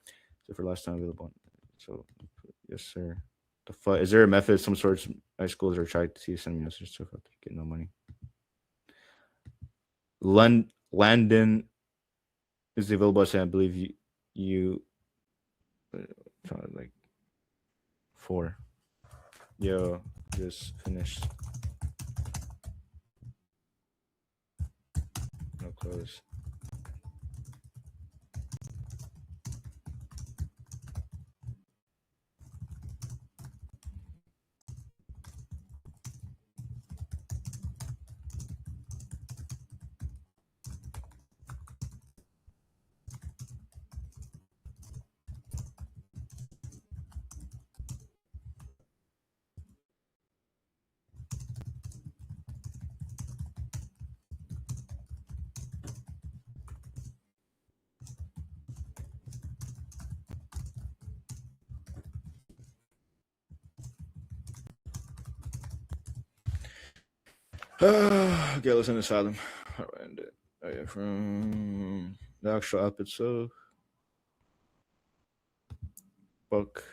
Speaker 2: so for last time available. So yes, sir. The fuck is there a method? Some sorts of high schools are trying to send me messages to get no money. Landon is available. I believe you like 4. Yo, just finished. No close. Okay, listen to Asylum. How do I end it? Oh, yeah, from the actual episode. Book.